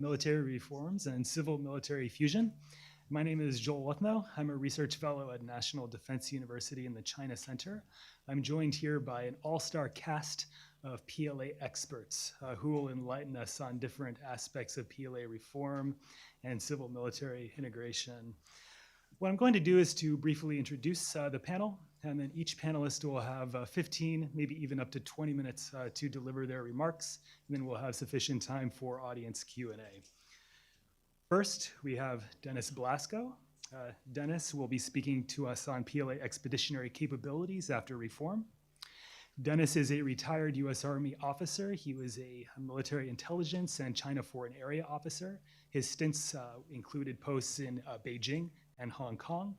Military Reforms and Civil Military Fusion. My name is Joel Luthnow. I'm a research fellow at National Defense University in the China Center. I'm joined here by an all-star cast of PLA experts who will enlighten us on different aspects of PLA reform and civil military integration. What I'm going to do is to briefly introduce the panel, and then each panelist will have 15, maybe even up to 20 minutes to deliver their remarks, and then we'll have sufficient time for audience Q&A. First, we have Dennis Blasco. Dennis will be speaking to us on PLA expeditionary capabilities after reform. Dennis is a retired U.S. Army officer. He was a military intelligence and China Foreign Area officer. His stints included posts in Beijing and Hong Kong.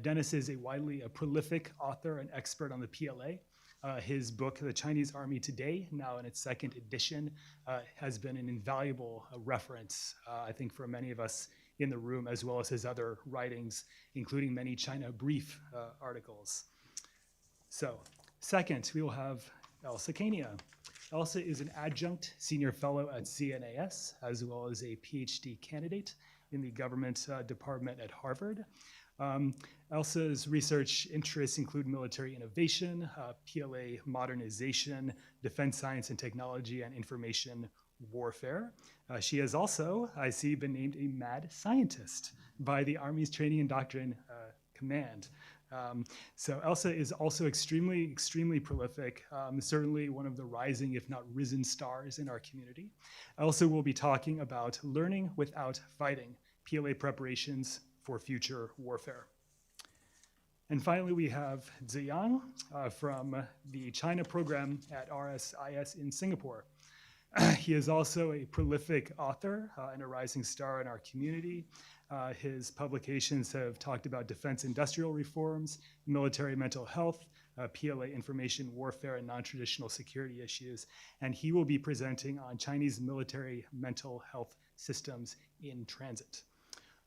Dennis is a widely prolific author and expert on the PLA. His book, The Chinese Army Today, now in its second edition, has been an invaluable reference, I think, for many of us in the room, as well as his other writings, including many China Brief articles. So, second, we will have Elsa Kania. Elsa is an adjunct senior fellow at CNAS, as well as a PhD candidate in the government department at Harvard. Elsa's research interests include military innovation, PLA modernization, defense science and technology, and information warfare. She has also, I see, been named a mad scientist by the Army's Training and Doctrine Command. So Elsa is also extremely prolific, certainly one of the rising, if not risen, stars in our community. Elsa will be talking about learning without fighting, PLA preparations for future warfare. And finally, we have Ziyang from the China program at RSIS in Singapore. He is also a prolific author and a rising star in our community. His publications have talked about defense industrial reforms, military mental health, PLA information warfare, and non-traditional security issues. And he will be presenting on Chinese military mental health systems in transit.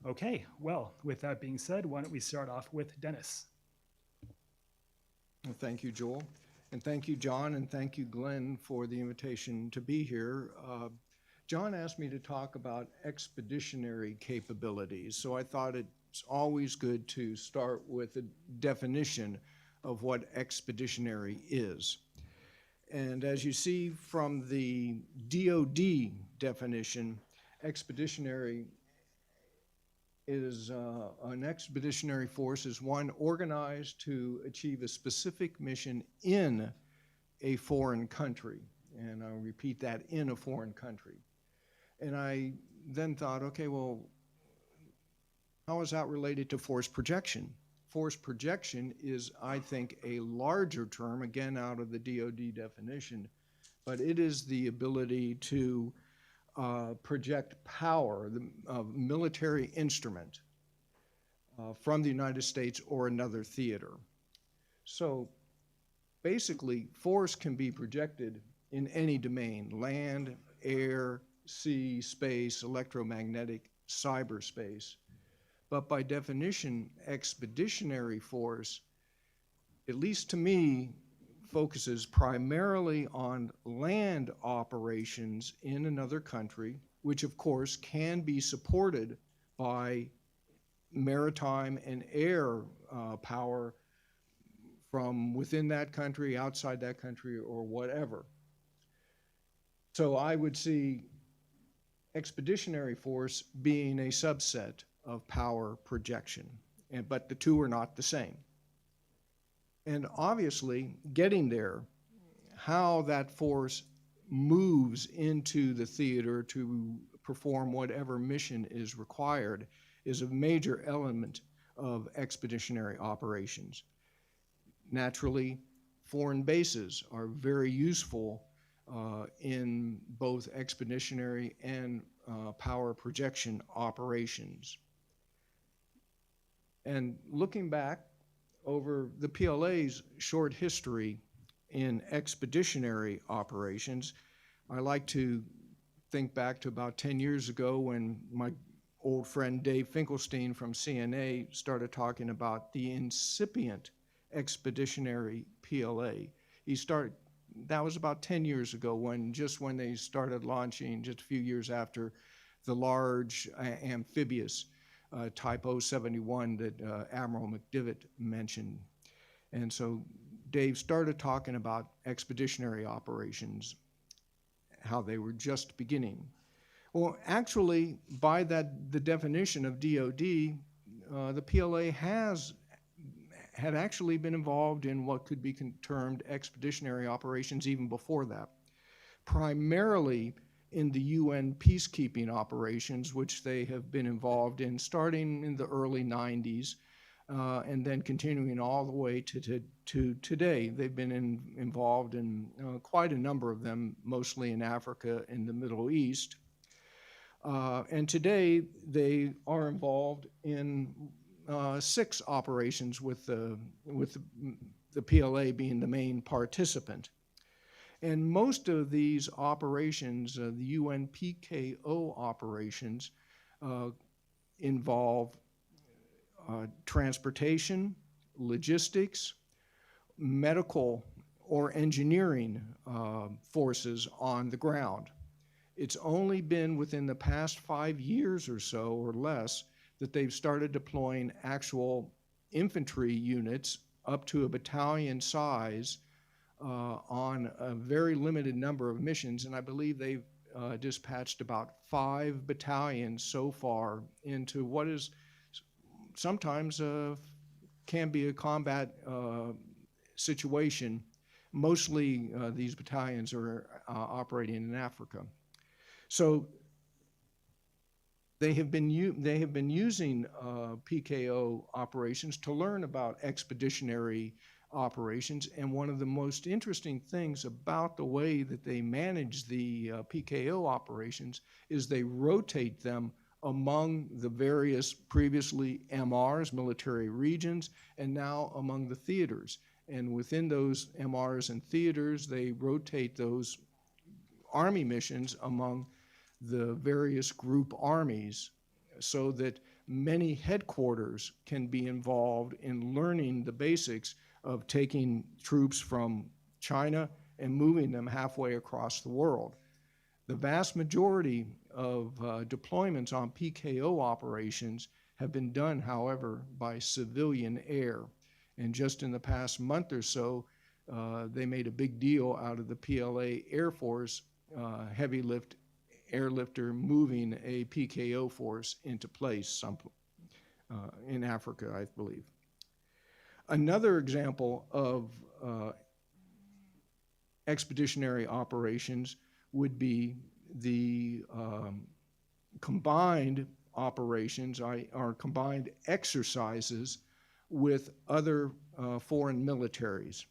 Okay, well, with that being said, why don't we start off with Dennis? Well, thank you, Joel. And thank you, John, and thank you, Glenn, for the invitation to be here. John asked me to talk about expeditionary capabilities, so I thought it's always good to start with a definition of what expeditionary is. And as you see from the DoD definition, expeditionary is an expeditionary force is one organized to achieve a specific mission in a foreign country. And I'll repeat that, in a foreign country. And I then thought, okay, well, how is that related to force projection? Force projection is, I think, a larger term, again, out of the DoD definition, but it is the ability to project power, the military instrument from the United States or another theater. So basically, force can be projected in any domain: land, air, sea, space, electromagnetic, cyberspace. But by definition, expeditionary force, at least to me, focuses primarily on land operations in another country, which of course can be supported by maritime and air power from within that country, outside that country, or whatever. So I would see expeditionary force being a subset of power projection, but the two are not the same. And obviously, getting there, how that force moves into the theater to perform whatever mission is required is a major element of expeditionary operations. Naturally, foreign bases are very useful in both expeditionary and power projection operations. And looking back over the PLA's short history in expeditionary operations, I like to think back to about 10 years ago when my old friend Dave Finkelstein from CNA started talking about the incipient expeditionary PLA. That was about 10 years ago when they started launching, just a few years after the large amphibious Type 071 that Admiral McDivitt mentioned. And so Dave started talking about expeditionary operations, how they were just beginning. Well, actually, by the definition of DoD, the PLA had actually been involved in what could be termed expeditionary operations even before that, primarily in the UN peacekeeping operations, which they have been involved in starting in the early 90s and then continuing all the way to today. They've been involved in quite a number of them, mostly in Africa and the Middle East. And today they are involved in 6 operations with the PLA being the main participant. And most of these operations, the UN PKO operations, involve transportation, logistics, medical or engineering forces on the ground. It's only been within the past 5 years or so or less that they've started deploying actual infantry units up to a battalion size on a very limited number of missions, and I believe they've dispatched about 5 battalions so far into what is sometimes can be a combat situation. Mostly these battalions are operating in Africa. So they have been using PKO operations to learn about expeditionary operations, and one of the most interesting things about the way that they manage the PKO operations is they rotate them among the various previously MRs, military regions, and now among the theaters. And within those MRs and theaters, they rotate those Army missions among the various group armies so that many headquarters can be involved in learning the basics of taking troops from China and moving them halfway across the world. The vast majority of deployments on PKO operations have been done, however, by civilian air. And just in the past month or so, they made a big deal out of the PLA Air Force heavy lift airlifter moving a PKO force into place in Africa, I believe. Another example of expeditionary operations would be the combined operations or combined exercises with other foreign militaries.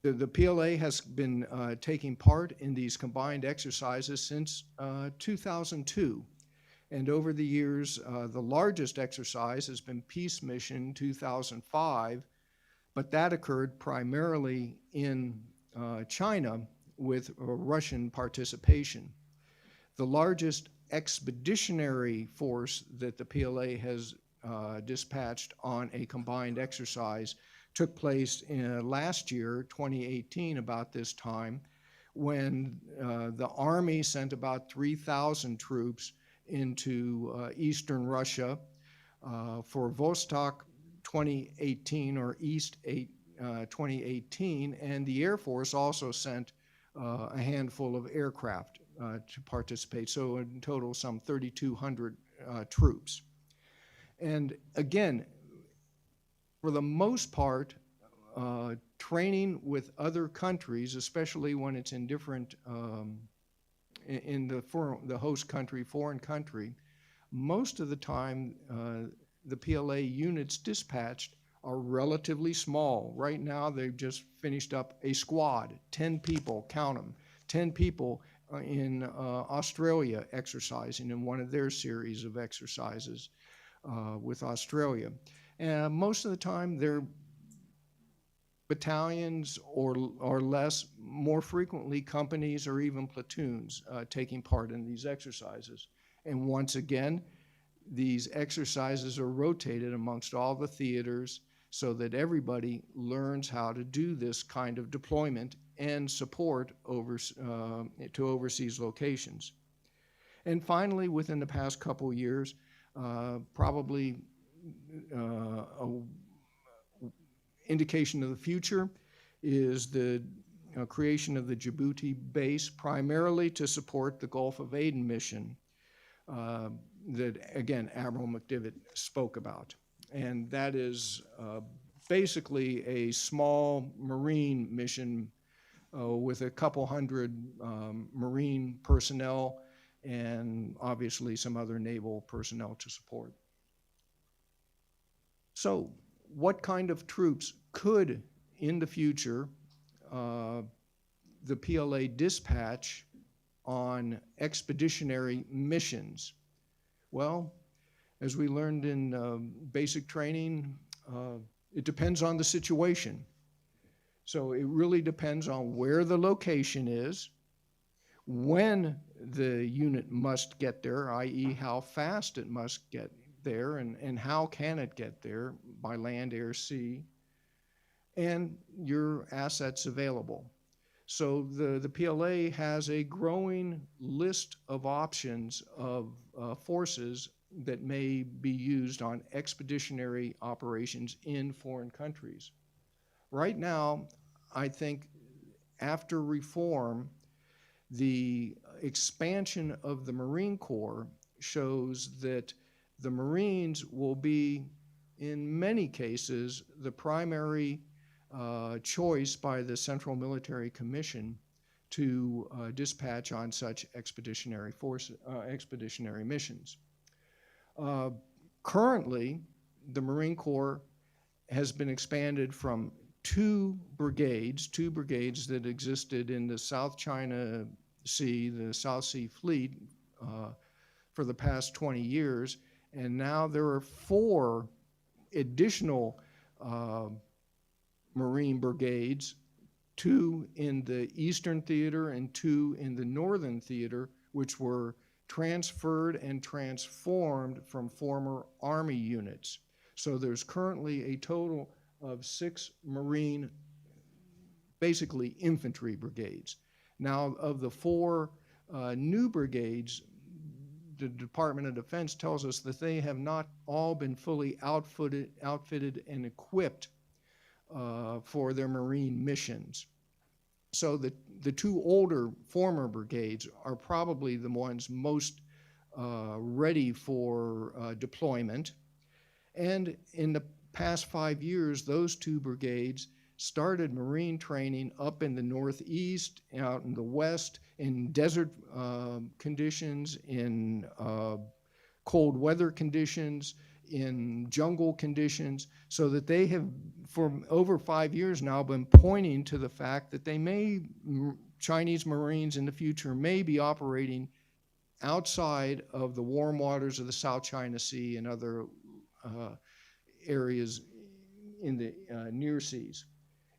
The PLA has been taking part in these combined exercises since 2002. And over the years, the largest exercise has been Peace Mission 2005, but that occurred primarily in China with Russian participation. The largest expeditionary force that the PLA has dispatched on a combined exercise took place last year, 2018, about this time, when the Army sent about 3,000 troops into eastern Russia for Vostok 2018 or East 2018, and the Air Force also sent a handful of aircraft to participate, so in total some 3,200 troops. And again, for the most part, training with other countries, especially when it's in different in the host country, foreign country, most of the time the PLA units dispatched are relatively small. Right now they've just finished up a squad, 10 people, count them, 10 people in Australia exercising in one of their series of exercises with Australia. And most of the time they're battalions or less, more frequently companies or even platoons taking part in these exercises. And once again, these exercises are rotated amongst all the theaters so that everybody learns how to do this kind of deployment and support to overseas locations. And finally, within the past couple years, probably a indication of the future is the creation of the Djibouti base, primarily to support the Gulf of Aden mission that, again, Admiral McDivitt spoke about. And that is basically a small Marine mission with a couple hundred Marine personnel and obviously some other naval personnel to support. So what kind of troops could, in the future, the PLA dispatch on expeditionary missions? Well, as we learned in basic training, it depends on the situation. So it really depends on where the location is, when the unit must get there, i.e. how fast it must get there, and how can it get there by land, air, sea, and your assets available. So the PLA has a growing list of options of forces that may be used on expeditionary operations in foreign countries. Right now, I think after reform, the expansion of the Marine Corps shows that the Marines will be, in many cases, the primary choice by the Central Military Commission to dispatch on such expeditionary missions. Currently, the Marine Corps has been expanded from two brigades that existed in the South China Sea, the South Sea Fleet, for the past 20 years, and now there are 4 additional Marine brigades, 2 in the Eastern Theater and 2 in the Northern Theater, which were transferred and transformed from former Army units. So there's currently a total of 6 Marine, basically infantry brigades. Now, of the 4 new brigades, the Department of Defense tells us that they have not all been fully outfitted and equipped for their Marine missions. So the 2 older former brigades are probably the ones most ready for deployment. And in the past 5 years, those 2 brigades started Marine training up in the Northeast, out in the West, in desert conditions, in cold weather conditions, in jungle conditions, so that they have, for over 5 years now, been pointing to the fact that Chinese Marines in the future may be operating outside of the warm waters of the South China Sea and other areas in the near seas.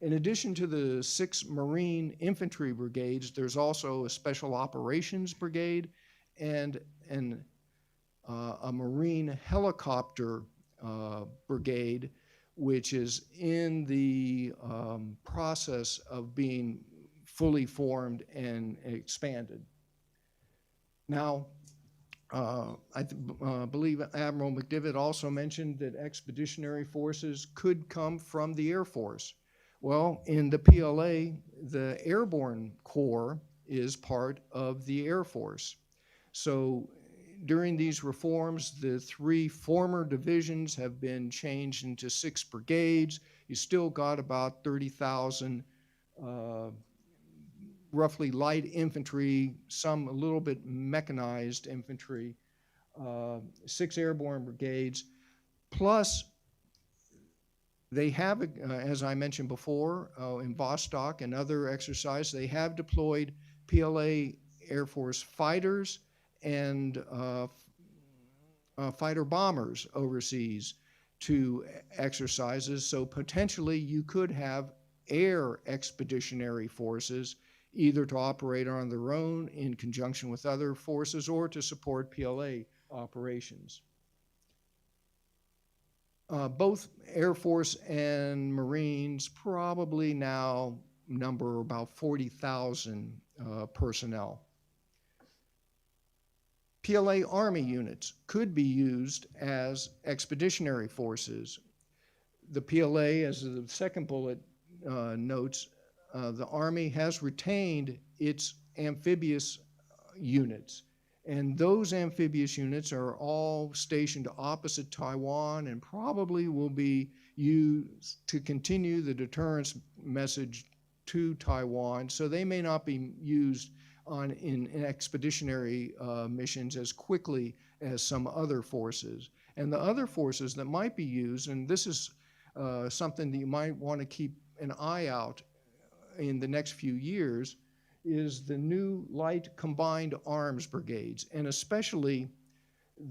In addition to the 6 Marine infantry brigades, there's also a special operations brigade and a Marine helicopter brigade, which is in the process of being fully formed and expanded. Now, I believe Admiral McDivitt also mentioned that expeditionary forces could come from the Air Force. Well, in the PLA, the Airborne Corps is part of the Air Force. So during these reforms, the 3 former divisions have been changed into 6 brigades. You still got about 30,000 roughly light infantry, some a little bit mechanized infantry, 6 airborne brigades, plus they have, as I mentioned before, in Vostok and other exercises, they have deployed PLA Air Force fighters and fighter bombers overseas to exercises. So potentially you could have air expeditionary forces either to operate on their own in conjunction with other forces or to support PLA operations. Both Air Force and Marines probably now number about 40,000 personnel. PLA Army units could be used as expeditionary forces. The PLA, as the second bullet notes, the Army has retained its amphibious units. And those amphibious units are all stationed opposite Taiwan and probably will be used to continue the deterrence message to Taiwan. So they may not be used in expeditionary missions as quickly as some other forces. And the other forces that might be used, and this is something that you might want to keep an eye out in the next few years, is the new light combined arms brigades, and especially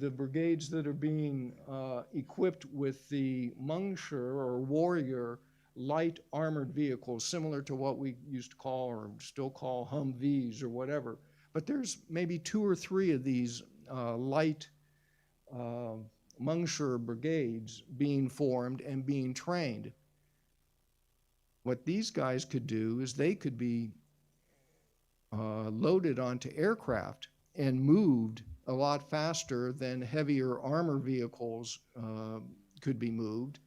the brigades that are being equipped with the Mengshi or warrior light armored vehicles, similar to what we used to call or still call Humvees or whatever. But there's maybe 2 or 3 of these light Mengshi brigades being formed and being trained. What these guys could do is they could be loaded onto aircraft and moved a lot faster than heavier armor vehicles could be moved.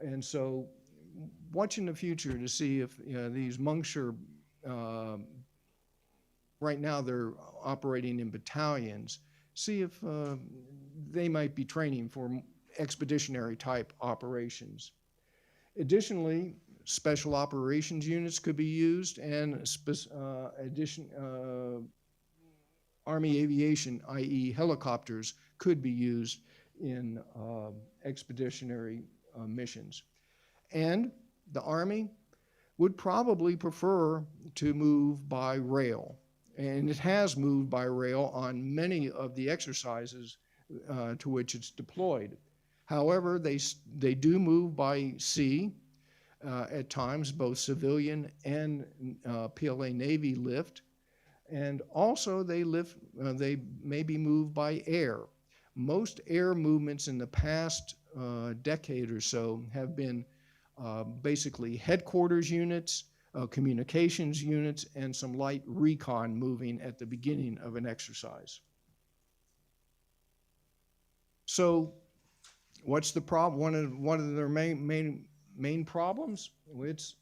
And so watch in the future to see if these Mengshi, right now they're operating in battalions, see if they might be training for expeditionary type operations. Additionally, special operations units could be used, and Army aviation, i.e. helicopters, could be used in expeditionary missions. And the Army would probably prefer to move by rail. And it has moved by rail on many of the exercises to which it's deployed. However, they do move by sea. At times, both civilian and PLA Navy lift, and also they may be moved by air. Most air movements in the past decade or so have been basically headquarters units, communications units, and some light recon moving at the beginning of an exercise. So, what's the problem? One of their main problems, it's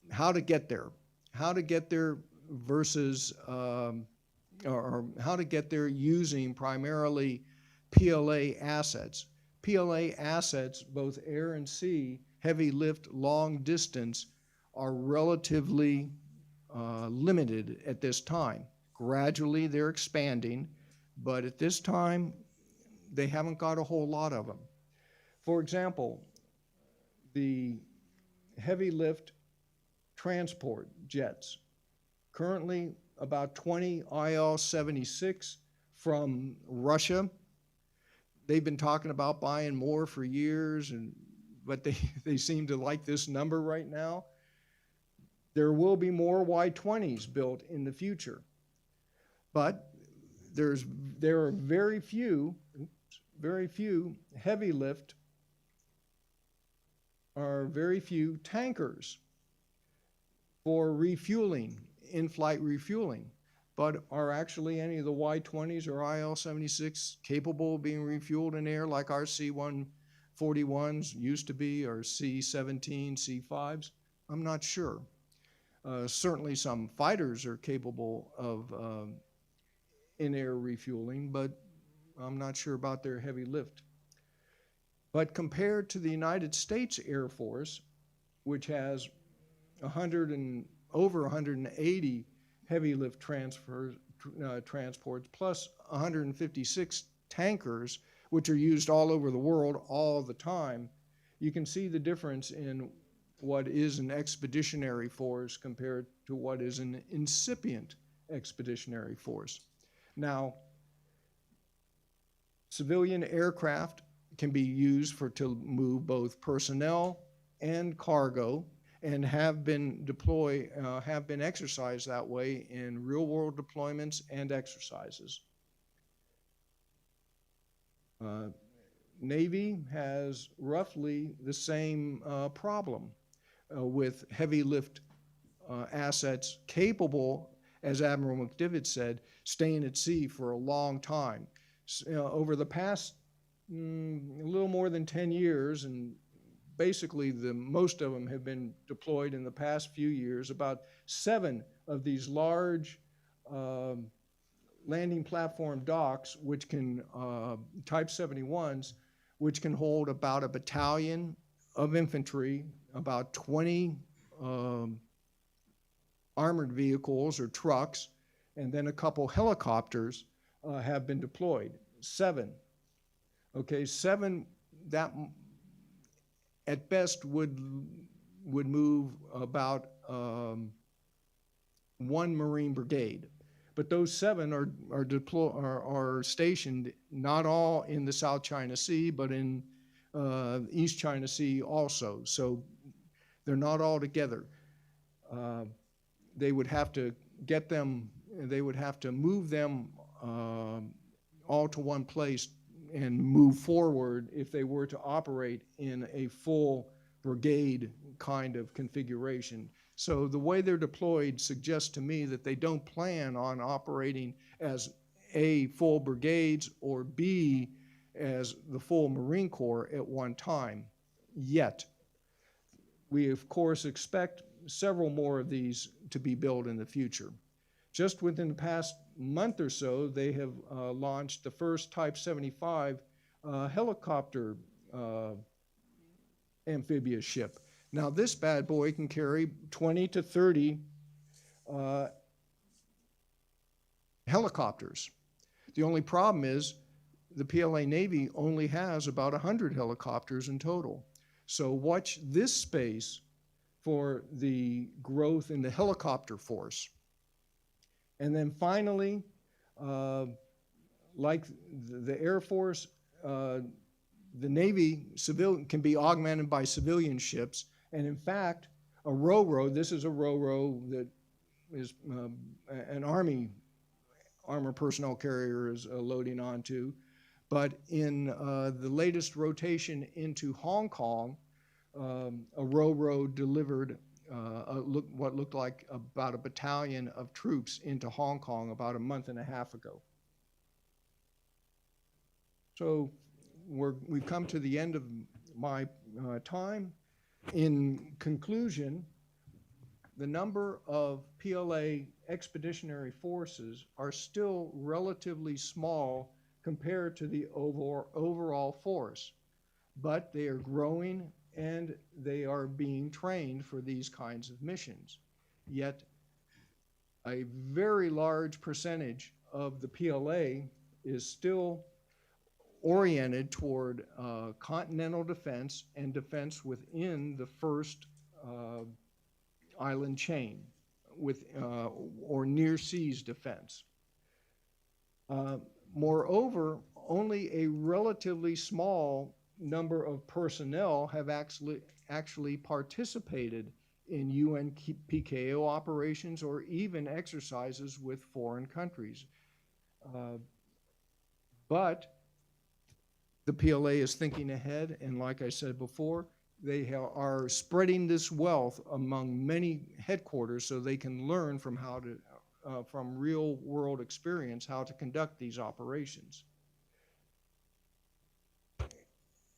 how to get there. How to get there versus, or how to get there using primarily PLA assets. PLA assets, both air and sea, heavy lift, long distance, are relatively limited at this time. Gradually they're expanding, but at this time they haven't got a whole lot of them. For example, the heavy lift transport jets, currently about 20 IL-76 from Russia. They've been talking about buying more for years, but they seem to like this number right now. There will be more Y-20s built in the future, but there are very few heavy lift are very few tankers for refueling, in-flight refueling. But are actually any of the Y-20s or IL-76 capable of being refueled in air like our C-141s used to be, or C-17, C-5s? I'm not sure. Certainly some fighters are capable of in-air refueling, but I'm not sure about their heavy lift. But compared to the United States Air Force, which has over 180 heavy lift transports plus 156 tankers, which are used all over the world all the time, you can see the difference in what is an expeditionary force compared to what is an incipient expeditionary force. Now, civilian aircraft can be used to move both personnel and cargo, and have been exercised that way in real-world deployments and exercises. Navy has roughly the same problem with heavy lift assets capable, as Admiral McDivitt said, staying at sea for a long time. Over the past a little more than 10 years, and basically most of them have been deployed in the past few years, about 7 of these large landing platform docks, which can, Type 71s, which can hold about a battalion of infantry, about 20 armored vehicles or trucks, and then a couple helicopters have been deployed. 7. Okay, 7, that at best would move about 1 Marine brigade. But those 7 are stationed not all in the South China Sea, but in East China Sea also. So they're not all together. They would have to get them, they would have to move them all to one place and move forward if they were to operate in a full brigade kind of configuration. So the way they're deployed suggests to me that they don't plan on operating as A, full brigades, or B, as the full Marine Corps at one time, yet. We, of course, expect several more of these to be built in the future. Just within the past month or so, they have launched the first Type 75 helicopter amphibious ship. Now, this bad boy can carry 20 to 30 helicopters. The only problem is the PLA Navy only has about 100 helicopters in total. So watch this space for the growth in the helicopter force. And then finally, like the Air Force, the Navy can be augmented by civilian ships. And in fact, a RoRo, this is a RoRo that is an Army armor personnel carrier is loading onto. But in the latest rotation into Hong Kong, a RoRo delivered what looked like about a battalion of troops into Hong Kong about a month and a half ago. So we've come to the end of my time. In conclusion, the number of PLA expeditionary forces are still relatively small compared to the overall force, but they are growing and they are being trained for these kinds of missions. Yet a very large percentage of the PLA is still oriented toward continental defense and defense within the first island chain or near seas defense. Moreover, only a relatively small number of personnel have actually participated in UN PKO operations or even exercises with foreign countries. But the PLA is thinking ahead, and like I said before, they are spreading this wealth among many headquarters so they can learn from how to, from real world experience, how to conduct these operations.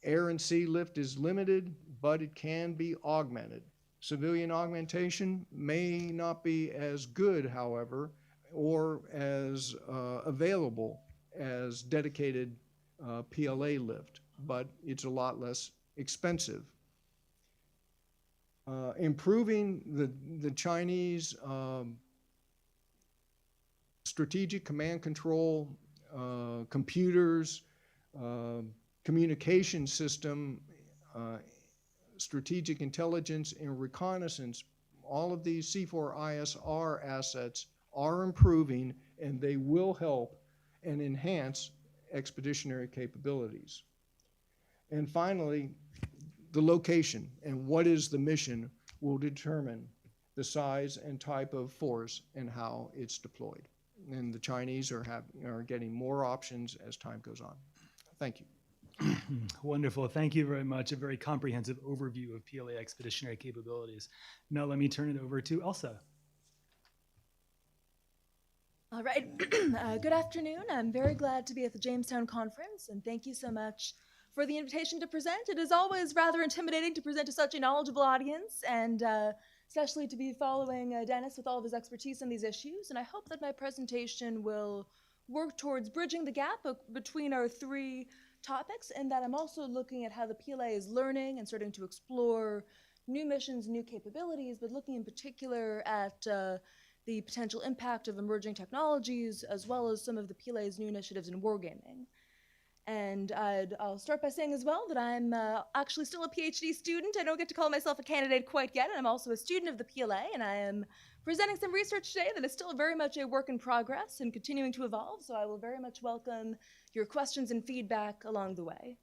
Air and sea lift is limited, but it can be augmented. Civilian augmentation may not be as good, however, or as available as dedicated PLA lift, but it's a lot less expensive. Improving the Chinese strategic command control, computers, communication system, strategic intelligence and reconnaissance, all of these C4ISR assets are improving, and they will help and enhance expeditionary capabilities. And finally, the location and what is the mission will determine the size and type of force and how it's deployed. And the Chinese are getting more options as time goes on. Thank you. Wonderful. Thank you very much. A very comprehensive overview of PLA expeditionary capabilities. Now let me turn it over to Elsa. All right. Good afternoon. I'm very glad to be at the Jamestown conference, and thank you so much for the invitation to present. It is always rather intimidating to present to such a knowledgeable audience, and especially to be following Dennis with all of his expertise in these issues. And I hope that my presentation will work towards bridging the gap between our three topics, and that I'm also looking at how the PLA is learning and starting to explore new missions, new capabilities, but looking in particular at the potential impact of emerging technologies, as well as some of the PLA's new initiatives in wargaming. And I'll start by saying as well that I'm actually still a PhD student. I don't get to call myself a candidate quite yet, and I'm also a student of the PLA, and I am presenting some research today that is still very much a work in progress and continuing to evolve, so I will very much welcome your questions and feedback along the way.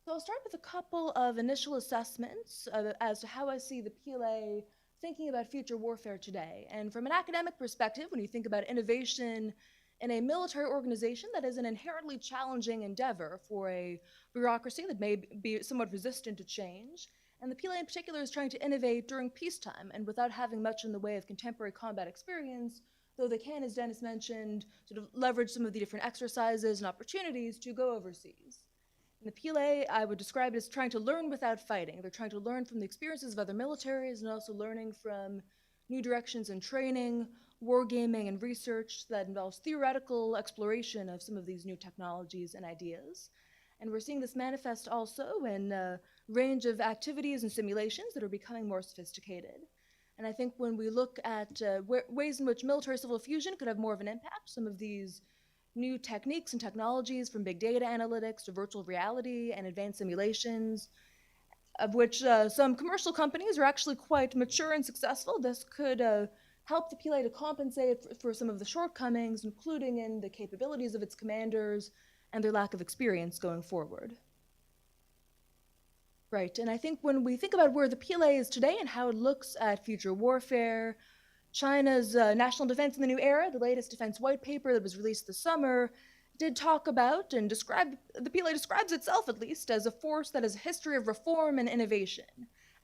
So I'll start with a couple of initial assessments as to how I see the PLA thinking about future warfare today. And from an academic perspective, when you think about innovation in a military organization, that is an inherently challenging endeavor for a bureaucracy that may be somewhat resistant to change. And the PLA in particular is trying to innovate during peacetime and without having much in the way of contemporary combat experience, though they can, as Dennis mentioned, sort of leverage some of the different exercises and opportunities to go overseas. In the PLA, I would describe it as trying to learn without fighting. They're trying to learn from the experiences of other militaries and also learning from new directions in training, wargaming, and research that involves theoretical exploration of some of these new technologies and ideas. And we're seeing this manifest also in a range of activities and simulations that are becoming more sophisticated. And I think when we look at ways in which military-civil fusion could have more of an impact, some of these new techniques and technologies from big data analytics to virtual reality and advanced simulations, of which some commercial companies are actually quite mature and successful. This could help the PLA to compensate for some of the shortcomings, including in the capabilities of its commanders and their lack of experience going forward. Right, and I think when we think about where the PLA is today and how it looks at future warfare, China's National Defense in the New Era, the latest defense white paper that was released this summer, did talk about and describe, the PLA describes itself at least, as a force that has a history of reform and innovation.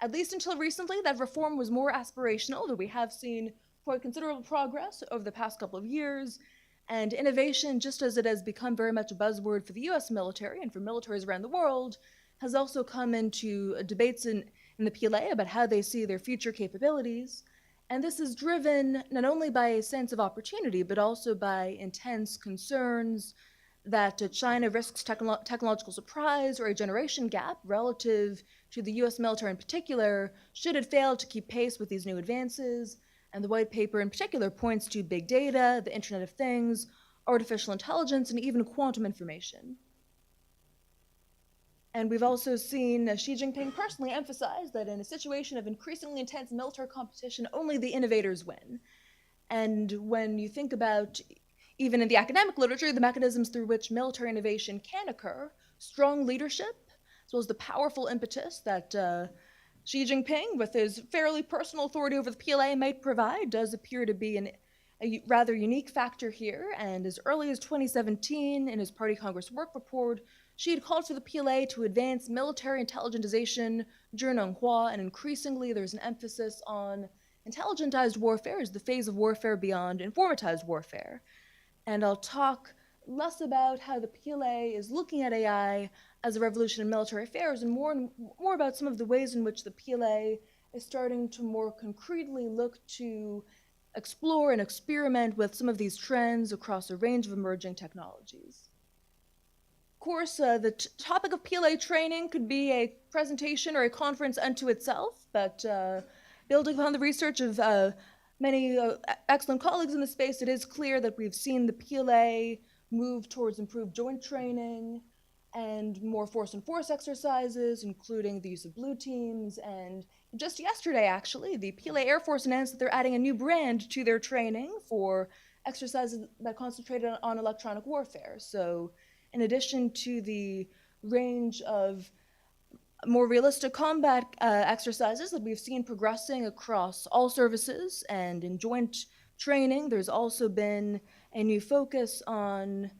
At least until recently, that reform was more aspirational, though we have seen quite considerable progress over the past couple of years. And innovation, just as it has become very much a buzzword for the U.S. military and for militaries around the world, has also come into debates in the PLA about how they see their future capabilities. And this is driven not only by a sense of opportunity, but also by intense concerns that China risks technological surprise or a generation gap relative to the US military in particular, should it fail to keep pace with these new advances. And the white paper in particular points to big data, the Internet of Things, artificial intelligence, and even quantum information. And we've also seen Xi Jinping personally emphasize that in a situation of increasingly intense military competition, only the innovators win. And when you think about, even in the academic literature, the mechanisms through which military innovation can occur, strong leadership, as well as the powerful impetus that Xi Jinping, with his fairly personal authority over the PLA, might provide, does appear to be a rather unique factor here. And as early as 2017, in his Party Congress work report, Xi had called for the PLA to advance military intelligentization, zhinenghua, and increasingly there's an emphasis on intelligentized warfare as the phase of warfare beyond informatized warfare. And I'll talk less about how the PLA is looking at AI as a revolution in military affairs and more about some of the ways in which the PLA is starting to more concretely look to explore and experiment with some of these trends across a range of emerging technologies. Of course, the topic of PLA training could be a presentation or a conference unto itself, but building upon the research of many excellent colleagues in the space, it is clear that we've seen the PLA move towards improved joint training and more force-on-force exercises, including the use of blue teams. And just yesterday, actually, the PLA Air Force announced that they're adding a new brand to their training for exercises that concentrated on electronic warfare. So in addition to the range of more realistic combat exercises that we've seen progressing across all services and in joint training, there's also been a new focus on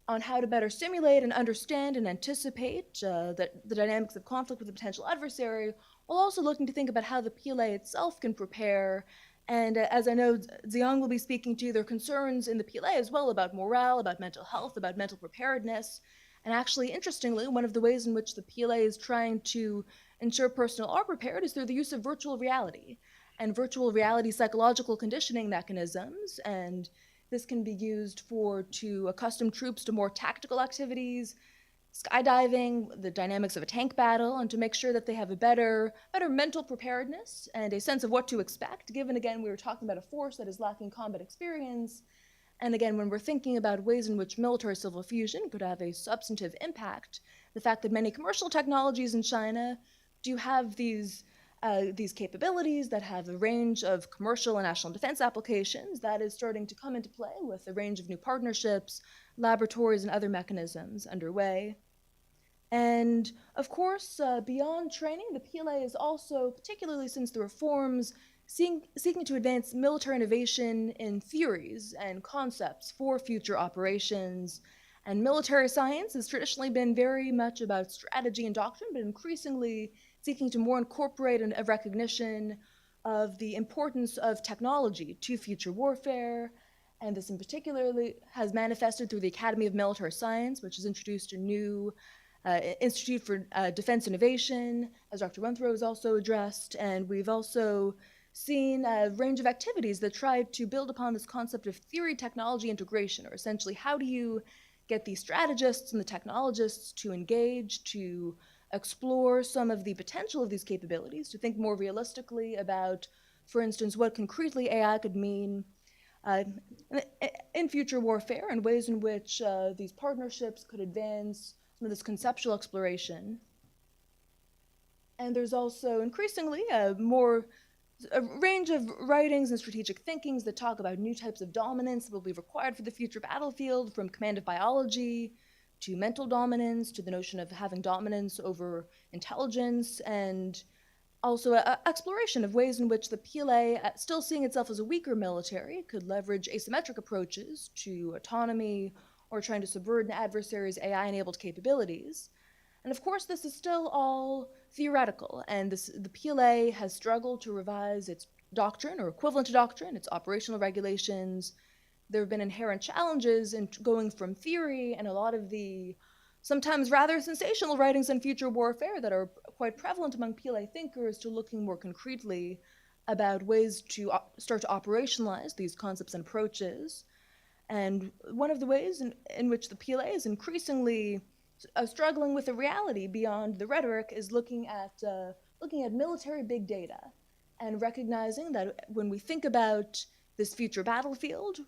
on how to better simulate and understand and anticipate the dynamics of conflict with a potential adversary, while also looking to think about how the PLA itself can prepare. And as I know Xiang will be speaking to, there are concerns in the PLA as well about morale, about mental health, about mental preparedness. And actually, interestingly, one of the ways in which the PLA is trying to ensure personnel are prepared is through the use of virtual reality and virtual reality psychological conditioning mechanisms. And this can be used to accustom troops to more tactical activities, skydiving, the dynamics of a tank battle, and to make sure that they have a better mental preparedness and a sense of what to expect, given, again, we were talking about a force that is lacking combat experience. And again, when we're thinking about ways in which military-civil fusion could have a substantive impact, the fact that many commercial technologies in China do have these capabilities that have a range of commercial and national defense applications, that is starting to come into play with a range of new partnerships, laboratories, and other mechanisms underway. And of course, beyond training, the PLA is also, particularly since the reforms, seeking to advance military innovation in theories and concepts for future operations. And military science has traditionally been very much about strategy and doctrine, but increasingly seeking to more incorporate a recognition of the importance of technology to future warfare. And this in particular has manifested through the Academy of Military Science, which has introduced a new Institute for Defense Innovation, as Dr. Wunthrow has also addressed. And we've also seen a range of activities that try to build upon this concept of theory-technology integration, or essentially how do you get the strategists and the technologists to engage, to explore some of the potential of these capabilities, to think more realistically about, for instance, what concretely AI could mean in future warfare, and ways in which these partnerships could advance some of this conceptual exploration. And there's also increasingly a range of writings and strategic thinkings that talk about new types of dominance that will be required for the future battlefield, from command of biology to mental dominance, to the notion of having dominance over intelligence, and also exploration of ways in which the PLA, still seeing itself as a weaker military, could leverage asymmetric approaches to autonomy or trying to subvert an adversary's AI-enabled capabilities. And of course, this is still all theoretical, and the PLA has struggled to revise its doctrine, or equivalent to doctrine, its operational regulations. There have been inherent challenges in going from theory and a lot of the sometimes rather sensational writings on future warfare that are quite prevalent among PLA thinkers, to looking more concretely about ways to start to operationalize these concepts and approaches. And one of the ways in which the PLA is increasingly struggling with the reality beyond the rhetoric is looking at military big data, and recognizing that when we think about this future battlefield,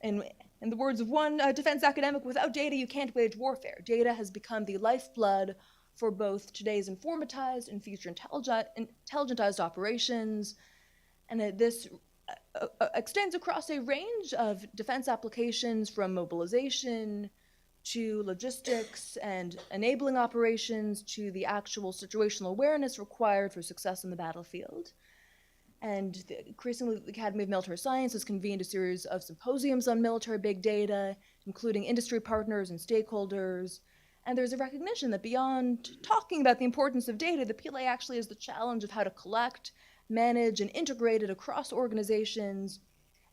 in the words of one defense academic, without data you can't wage warfare. Data has become the lifeblood for both today's informatized and future intelligentized operations, and this extends across a range of defense applications, from mobilization to logistics and enabling operations, to the actual situational awareness required for success on the battlefield. And increasingly, the Academy of Military Science has convened a series of symposiums on military big data, including industry partners and stakeholders. And there's a recognition that beyond talking about the importance of data, the PLA actually has the challenge of how to collect, manage, and integrate it across organizations,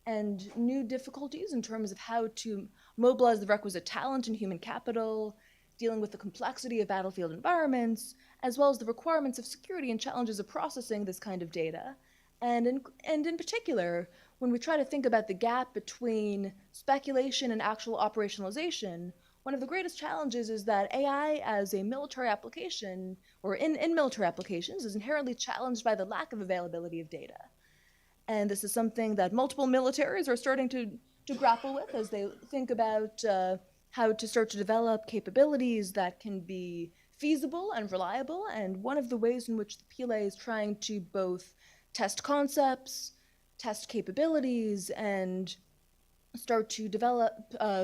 and new difficulties in terms of how to mobilize the requisite talent and human capital, dealing with the complexity of battlefield environments, as well as the requirements of security and challenges of processing this kind of data. And in particular, when we try to think about the gap between speculation and actual operationalization, one of the greatest challenges is that AI as a military application, or in military applications, is inherently challenged by the lack of availability of data. And this is something that multiple militaries are starting to grapple with as they think about how to start to develop capabilities that can be feasible and reliable. And one of the ways in which the PLA is trying to both test concepts, test capabilities, and start to develop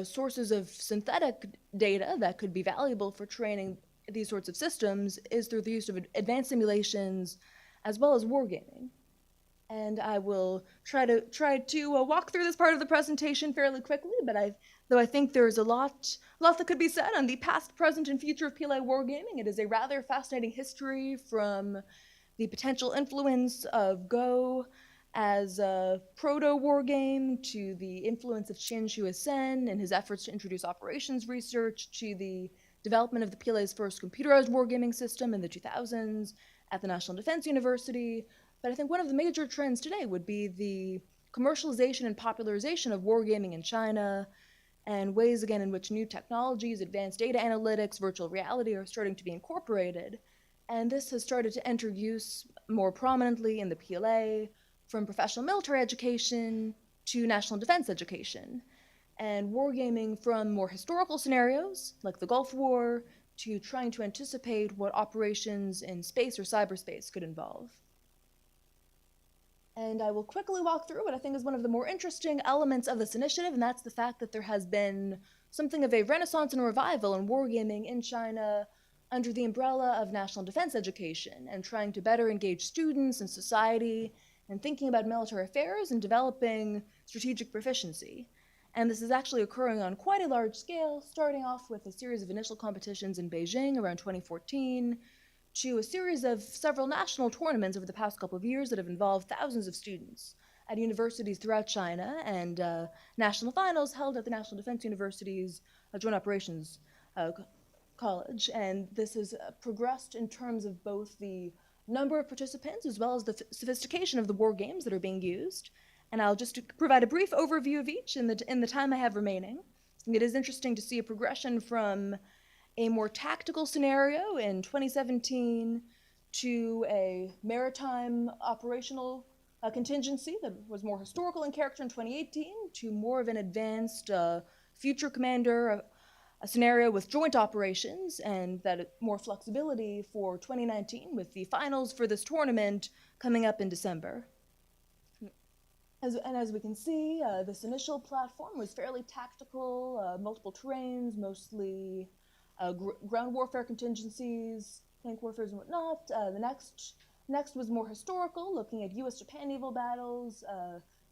sources of synthetic data that could be valuable for training these sorts of systems is through the use of advanced simulations as well as wargaming. And I will try to walk through this part of the presentation fairly quickly, but I think there's a lot that could be said on the past, present, and future of PLA wargaming. It is a rather fascinating history, from the potential influence of Go as a proto-war game, to the influence of Qin Shuisen and his efforts to introduce operations research, to the development of the PLA's first computerized wargaming system in the 2000s at the National Defense University. But I think one of the major trends today would be the commercialization and popularization of wargaming in China, and ways, again, in which new technologies, advanced data analytics, virtual reality are starting to be incorporated. And this has started to enter use more prominently in the PLA, from professional military education to national defense education, and wargaming from more historical scenarios, like the Gulf War, to trying to anticipate what operations in space or cyberspace could involve. And I will quickly walk through what I think is one of the more interesting elements of this initiative, and that's the fact that there has been something of a renaissance and revival in wargaming in China under the umbrella of national defense education, and trying to better engage students and society in thinking about military affairs and developing strategic proficiency. And this is actually occurring on quite a large scale, starting off with a series of initial competitions in Beijing around 2014, to a series of several national tournaments over the past couple of years that have involved thousands of students at universities throughout China, and national finals held at the National Defense University's Joint Operations College. And this has progressed in terms of both the number of participants as well as the sophistication of the war games that are being used. And I'll just provide a brief overview of each in the time I have remaining. It is interesting to see a progression from a more tactical scenario in 2017 to a maritime operational contingency that was more historical in character in 2018, to more of an advanced future commander a scenario with joint operations, and that more flexibility for 2019, with the finals for this tournament coming up in December. As we can see, this initial platform was fairly tactical, multiple terrains, mostly ground warfare contingencies, tank warfare and whatnot. The next was more historical, looking at U.S. Japan naval battles,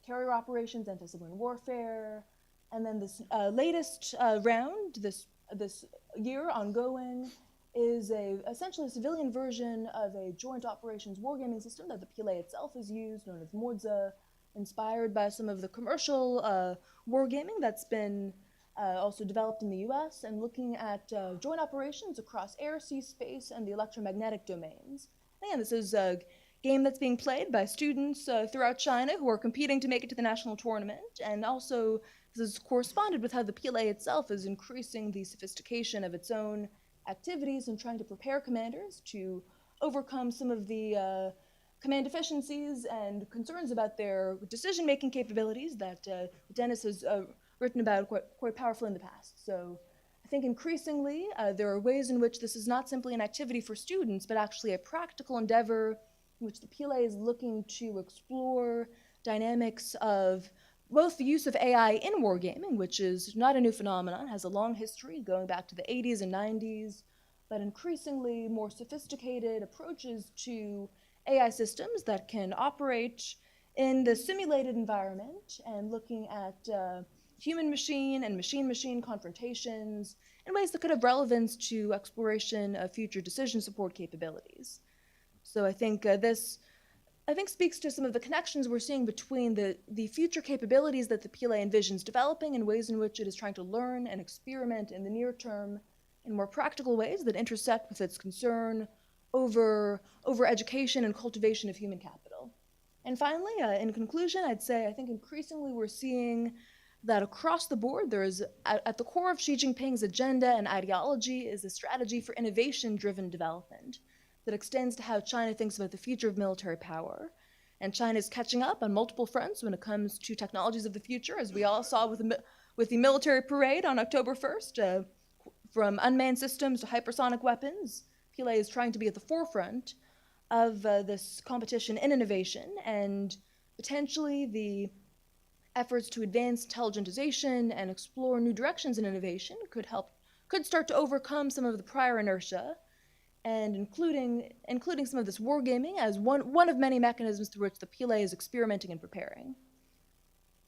carrier operations, anti-submarine warfare. And then this latest round, this year ongoing, is essentially a civilian version of a joint operations wargaming system that the PLA itself has used, known as Mordza, inspired by some of the commercial wargaming that's been also developed in the U.S., and looking at joint operations across air, sea, space, and the electromagnetic domains. And this is a game that's being played by students throughout China who are competing to make it to the national tournament, and also this is corresponded with how the PLA itself is increasing the sophistication of its own activities and trying to prepare commanders to overcome some of the command deficiencies and concerns about their decision-making capabilities that Dennis has written about quite powerfully in the past. So I think increasingly there are ways in which this is not simply an activity for students, but actually a practical endeavor in which the PLA is looking to explore dynamics of both the use of AI in wargaming, which is not a new phenomenon, has a long history going back to the 80s and 90s, but increasingly more sophisticated approaches to AI systems that can operate in the simulated environment, and looking at human-machine and machine-machine confrontations in ways that could have relevance to exploration of future decision support capabilities. So I think this speaks to some of the connections we're seeing between the future capabilities that the PLA envisions developing, and ways in which it is trying to learn and experiment in the near term in more practical ways that intersect with its concern over education and cultivation of human capital. And finally, in conclusion, I'd say I think increasingly we're seeing that across the board there is, at the core of Xi Jinping's agenda and ideology, is a strategy for innovation-driven development that extends to how China thinks about the future of military power. And China is catching up on multiple fronts when it comes to technologies of the future, as we all saw with the military parade on October 1st, from unmanned systems to hypersonic weapons. PLA is trying to be at the forefront of this competition in innovation, and potentially the efforts to advance intelligentization and explore new directions in innovation could start to overcome some of the prior inertia and including some of this wargaming as one of many mechanisms through which the PLA is experimenting and preparing.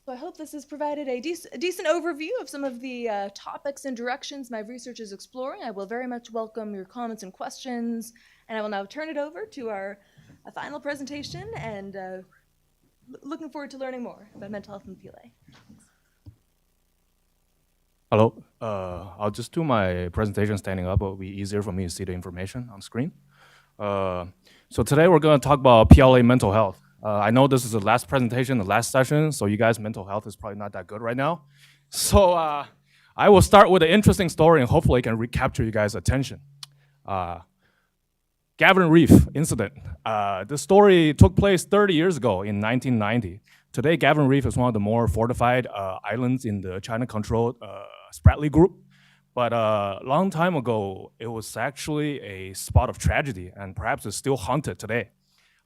So I hope this has provided a decent overview of some of the topics and directions my research is exploring. I will very much welcome your comments and questions, and I will now turn it over to our final presentation, and looking forward to learning more about mental health in the PLA. Hello. I'll just do my presentation standing up. It'll be easier for me to see the information on screen. So today we're going to talk about PLA mental health. I know this is the last presentation, the last session, so you guys' mental health is probably not that good right now. So I will start with an interesting story and hopefully I can recapture you guys' attention. Gavin Reef incident. The story took place 30 years ago in 1990. Today, Gavin Reef is one of the more fortified islands in the China-controlled Spratly group. But a long time ago, it was actually a spot of tragedy, and perhaps it's still haunted today.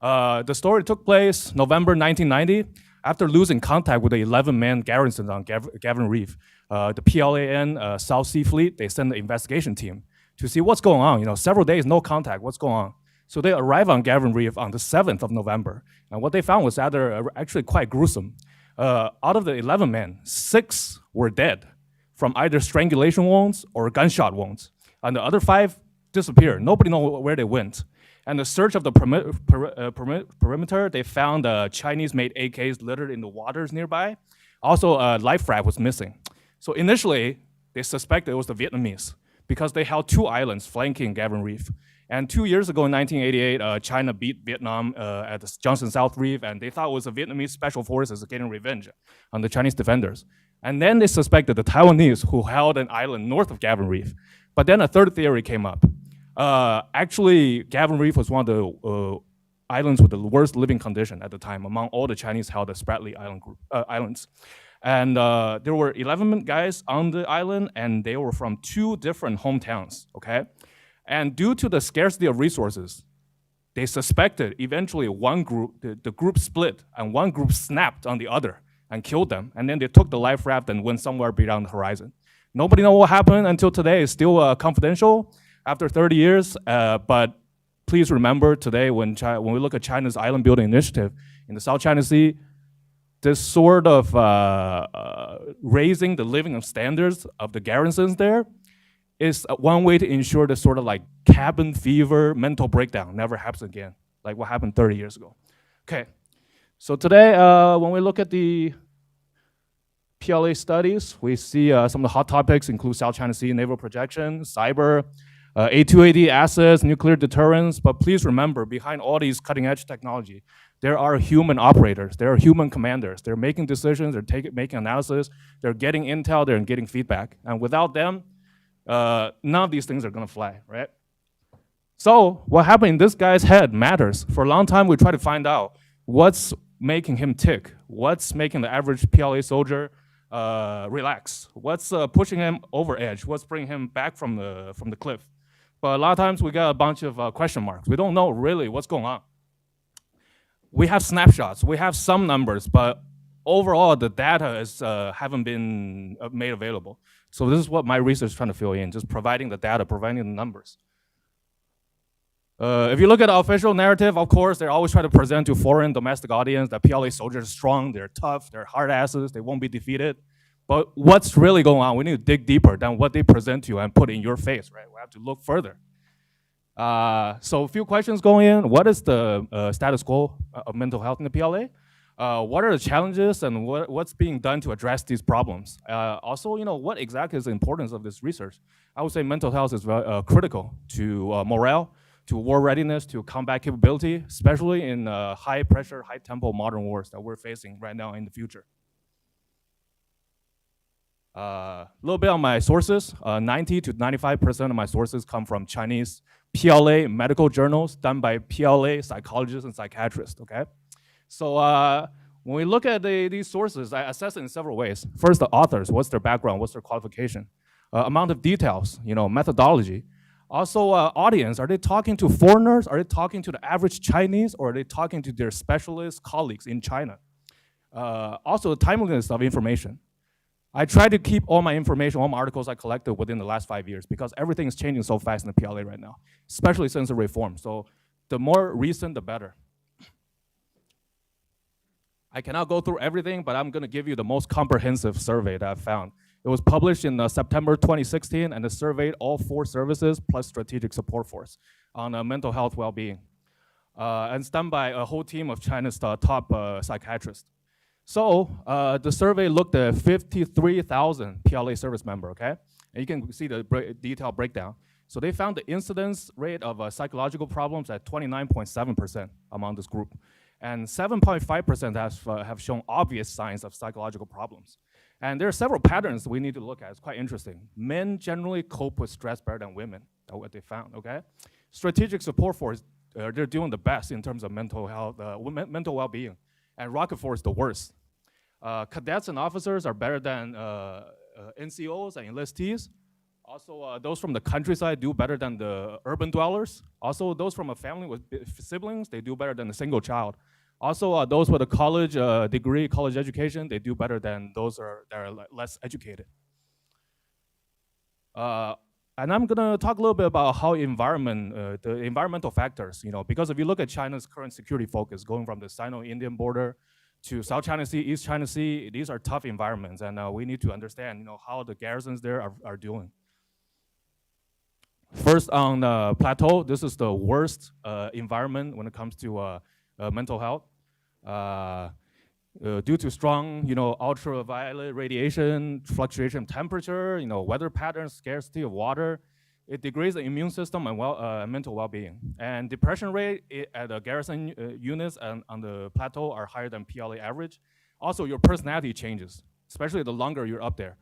The story took place November 1990. After losing contact with the 11-man garrison on Gavin Reef, the PLAN South Sea Fleet, they sent an investigation team to see what's going on. You know, several days, no contact, what's going on? So they arrived on Gavin Reef on the 7th of November. And what they found was actually quite gruesome. Out of the 11 men, 6 were dead from either strangulation wounds or gunshot wounds. And the other 5 disappeared. Nobody knows where they went. And the search of the perimeter, they found Chinese-made AKs littered in the waters nearby. Also, a life raft was missing. So initially, they suspected it was the Vietnamese because they held 2 islands flanking Gavin Reef. And 2 years ago in 1988, China beat Vietnam at the Johnson South Reef, and they thought it was the Vietnamese special forces getting revenge on the Chinese defenders. And then they suspected the Taiwanese who held an island north of Gavin Reef. But then a third theory came up. Actually, Gavin Reef was one of the islands with the worst living condition at the time among all the Chinese held the Spratly islands. And there were 11 guys on the island, and they were from 2 different hometowns, okay? And due to the scarcity of resources, they suspected eventually one group, the group split, and one group snapped on the other and killed them. And then they took the life raft and went somewhere beyond the horizon. Nobody knows what happened until today. It's still confidential after 30 years. But please remember today when we look at China's island building initiative in the South China Sea, this sort of raising the living standards of the garrisons there is one way to ensure this sort of like cabin fever mental breakdown never happens again, like what happened 30 years ago. Okay, so today when we look at the PLA studies, we see some of the hot topics include South China Sea naval projection, cyber, A2AD assets, nuclear deterrence, but please remember, behind all these cutting edge technology, there are human operators, there are human commanders. They're making decisions, they're making analysis, they're getting intel, they're getting feedback. And without them, none of these things are gonna fly, right? So what happened in this guy's head matters. For a long time, we tried to find out what's making him tick, what's making the average PLA soldier relax, what's pushing him over edge, what's bringing him back from the cliff. But a lot of times we got a bunch of question marks. We don't know really what's going on. We have snapshots, we have some numbers, but overall the data haven't been made available. So this is what my research is trying to fill in, just providing the data, providing the numbers. If you look at the official narrative, of course, they always try to present to foreign domestic audience that PLA soldiers are strong, they're tough, they're hard asses, they won't be defeated. But what's really going on? We need to dig deeper than what they present to you and put in your face, right? We have to look further. So a few questions going in. What is the status quo of mental health in the PLA? What are the challenges and what's being done to address these problems? Also, you know, what exactly is the importance of this research? I would say mental health is critical to morale, to war readiness, to combat capability, especially in high pressure, high tempo modern wars that we're facing right now in the future. A little bit on my sources. 90 to 95% of my sources come from Chinese PLA medical journals done by PLA psychologists and psychiatrists, okay? So when we look at these sources, I assess it in several ways. First, the authors, what's their background, what's their qualification? Amount of details, you know, methodology. Also, audience, are they talking to foreigners? Are they talking to the average Chinese? Or are they talking to their specialist colleagues in China? Also, the timeliness of information. I try to keep all my information, all my articles I collected within the last 5 years because everything is changing so fast in the PLA right now, especially since the reform. So the more recent, the better. I cannot go through everything, but I'm gonna give you the most comprehensive survey that I've found. It was published in September 2016, and it surveyed all 4 services plus strategic support force on mental health well-being. And it's done by a whole team of China's top psychiatrists. So the survey looked at 53,000 PLA service member, okay? And you can see the detailed breakdown. So they found the incidence rate of psychological problems at 29.7% among this group. And 7.5% have shown obvious signs of psychological problems. And there are several patterns we need to look at. It's quite interesting. Men generally cope with stress better than women. That's what they found, okay? Strategic support force, they're doing the best in terms of mental health, mental well-being. And rocket force, the worst. Cadets and officers are better than NCOs and enlistees. Also, those from the countryside do better than the urban dwellers. Also, those from a family with siblings, they do better than a single child. Also, those with a college degree, college education, they do better than those that are less educated. And I'm gonna talk a little bit about how the environmental factors, because if you look at China's current security focus, going from the Sino-Indian border to South China Sea, East China Sea, these are tough environments, and we need to understand, how the garrisons there are doing. First, on the plateau, this is the worst environment when it comes to mental health. Due to strong, ultraviolet radiation, fluctuation of temperature, weather patterns, scarcity of water, it degrades the immune system and mental well-being. And depression rate at the garrison units and on the plateau are higher than PLA average. Also, your personality changes, especially the longer you're up there.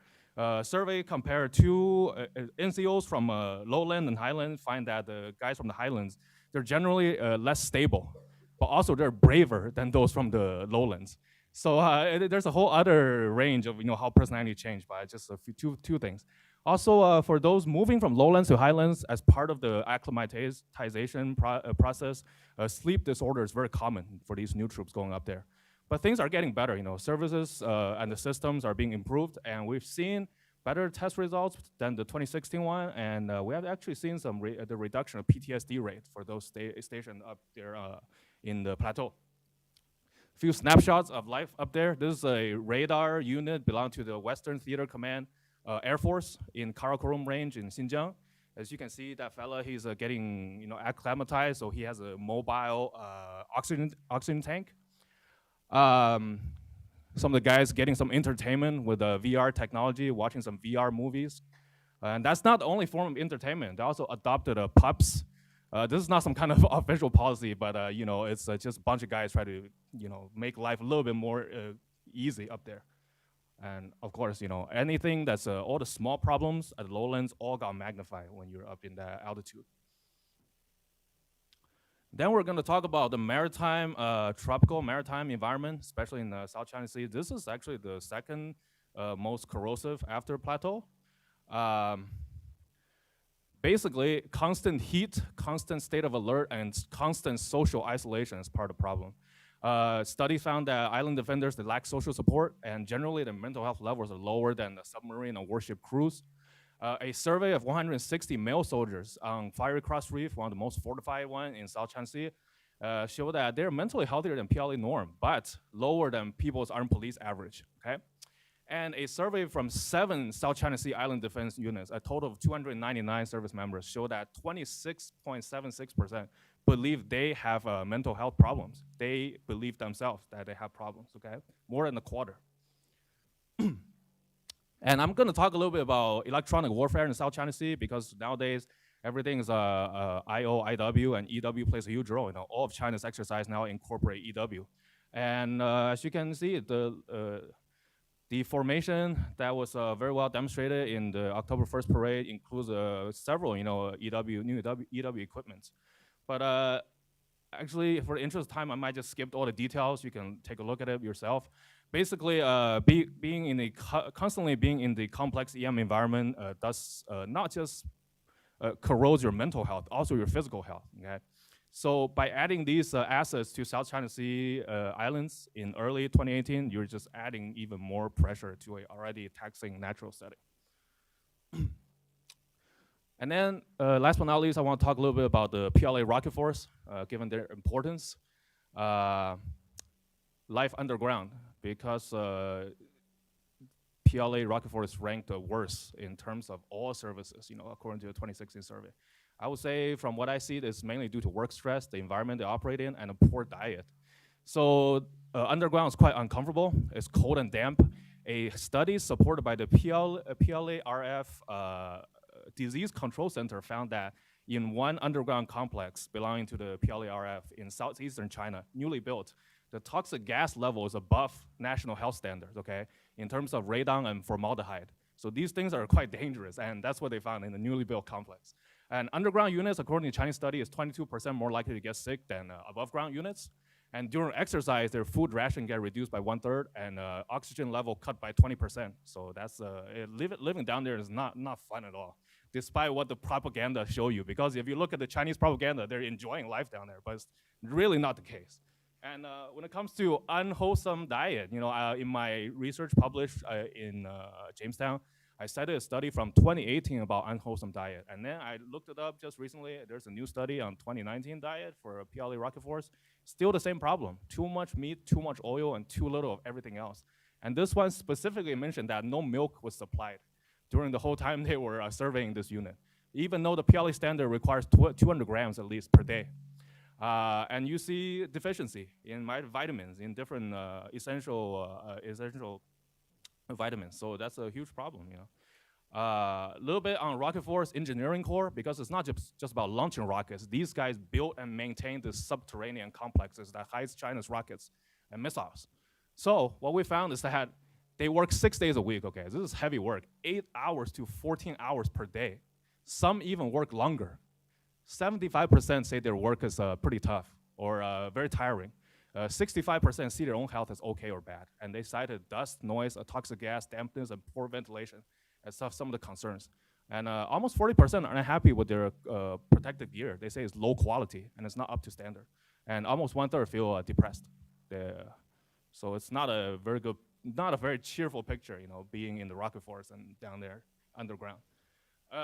Survey compared to NCOs from lowland and highland find that the guys from the highlands, they're generally less stable, but also they're braver than those from the lowlands. So there's a whole other range of how personality changed by just two things. Also, for those moving from lowlands to highlands as part of the acclimatization process, sleep disorder is very common for these new troops going up there. But things are getting better. Services and the systems are being improved, and we've seen better test results than the 2016 one, and we have actually seen the reduction of PTSD rate for those stationed up there in the plateau. Few snapshots of life up there. This is a radar unit belonging to the Western Theater Command Air Force in Karakorum Range in Xinjiang. As you can see, that fella, he's getting acclimatized, so he has a mobile oxygen tank. Some of the guys getting some entertainment with VR technology, watching some VR movies. And that's not the only form of entertainment. They also adopted pups. This is not some kind of official policy, but it's just a bunch of guys try to make life a little bit more easy up there. And of course, anything that's all the small problems at the lowlands all got magnified when you're up in that altitude. Then we're going to talk about the maritime, tropical maritime environment, especially in the South China Sea. This is actually the second most corrosive after plateau. Basically, constant heat, constant state of alert, and constant social isolation is part of the problem. Study found that island defenders, they lack social support, and generally their mental health levels are lower than the submarine and warship crews. A survey of 160 male soldiers on Fiery Cross Reef, one of the most fortified ones in South China Sea, showed that they're mentally healthier than PLA norm, but lower than People's Armed Police average, okay? And a survey from 7 South China Sea island defense units, a total of 299 service members, showed that 26.76% believe they have mental health problems. They believe themselves that they have problems, okay? More than a quarter. And I'm gonna talk a little bit about electronic warfare in the South China Sea because nowadays everything is IO, IW, and EW plays a huge role. All of China's exercise now incorporate EW. And as you can see, the formation that was very well demonstrated in the October 1st parade includes several, new EW equipment. But actually, for the interest of time, I might just skip all the details. You can take a look at it yourself. Basically, constantly being in the complex EM environment does not just corrodes your mental health, also your physical health. Okay? So by adding these assets to South China Sea islands in early 2018, you're just adding even more pressure to a already taxing natural setting. And then last but not least, I want to talk a little bit about the PLA rocket force, given their importance. Life underground, because PLA rocket force ranked worse in terms of all services, according to the 2016 survey. I would say from what I see, it's mainly due to work stress, the environment they operate in, and a poor diet. So underground is quite uncomfortable. It's cold and damp. A study supported by the PLARF Disease Control Center found that in one underground complex belonging to the PLARF in southeastern China, newly built, the toxic gas level is above national health standards, okay, in terms of radon and formaldehyde. So these things are quite dangerous, and that's what they found in the newly built complex. And underground units, according to Chinese study, is 22% more likely to get sick than above ground units. And during exercise, their food ration get reduced by 1/3, and oxygen level cut by 20%. So that's living down there is not fun at all, despite what the propaganda show you. Because if you look at the Chinese propaganda, they're enjoying life down there, but it's really not the case. And when it comes to unwholesome diet, in my research published in Jamestown, I cited a study from 2018 about unwholesome diet. And then I looked it up just recently. There's a new study on 2019 diet for PLA rocket force. Still the same problem. Too much meat, too much oil, and too little of everything else. And this one specifically mentioned that no milk was supplied during the whole time they were surveying this unit, even though the PLA standard requires 200 grams at least per day. And you see deficiency in vitamins, in different essential vitamins. So that's a huge problem, A little bit on rocket force engineering core, because it's not just about launching rockets. These guys built and maintain the subterranean complexes that hides China's rockets and missiles. So what we found is that they work 6 days a week, okay? This is heavy work, 8 hours to 14 hours per day. Some even work longer. 75% say their work is pretty tough or very tiring. 65% see their own health as okay or bad. And they cited dust, noise, toxic gas, dampness, and poor ventilation as some of the concerns. And almost 40% are unhappy with their protective gear. They say it's low quality and it's not up to standard. And almost 1/3 feel depressed. So it's not a very cheerful picture, being in the rocket force and down there underground.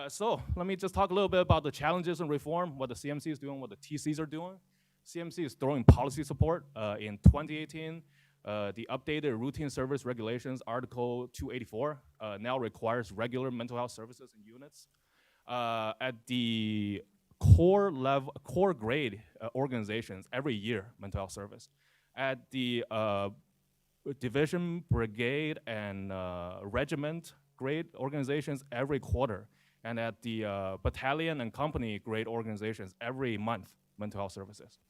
So let me just talk a little bit about the challenges and reform, what the CMC is doing, what the TCs are doing. CMC is throwing policy support. In 2018, the updated routine service regulations, Article 284, now requires regular mental health services in units. At the core grade organizations, every year, mental health service. At the division, brigade, and regiment grade organizations, every quarter. And at the battalion and company grade organizations, every month, mental health services.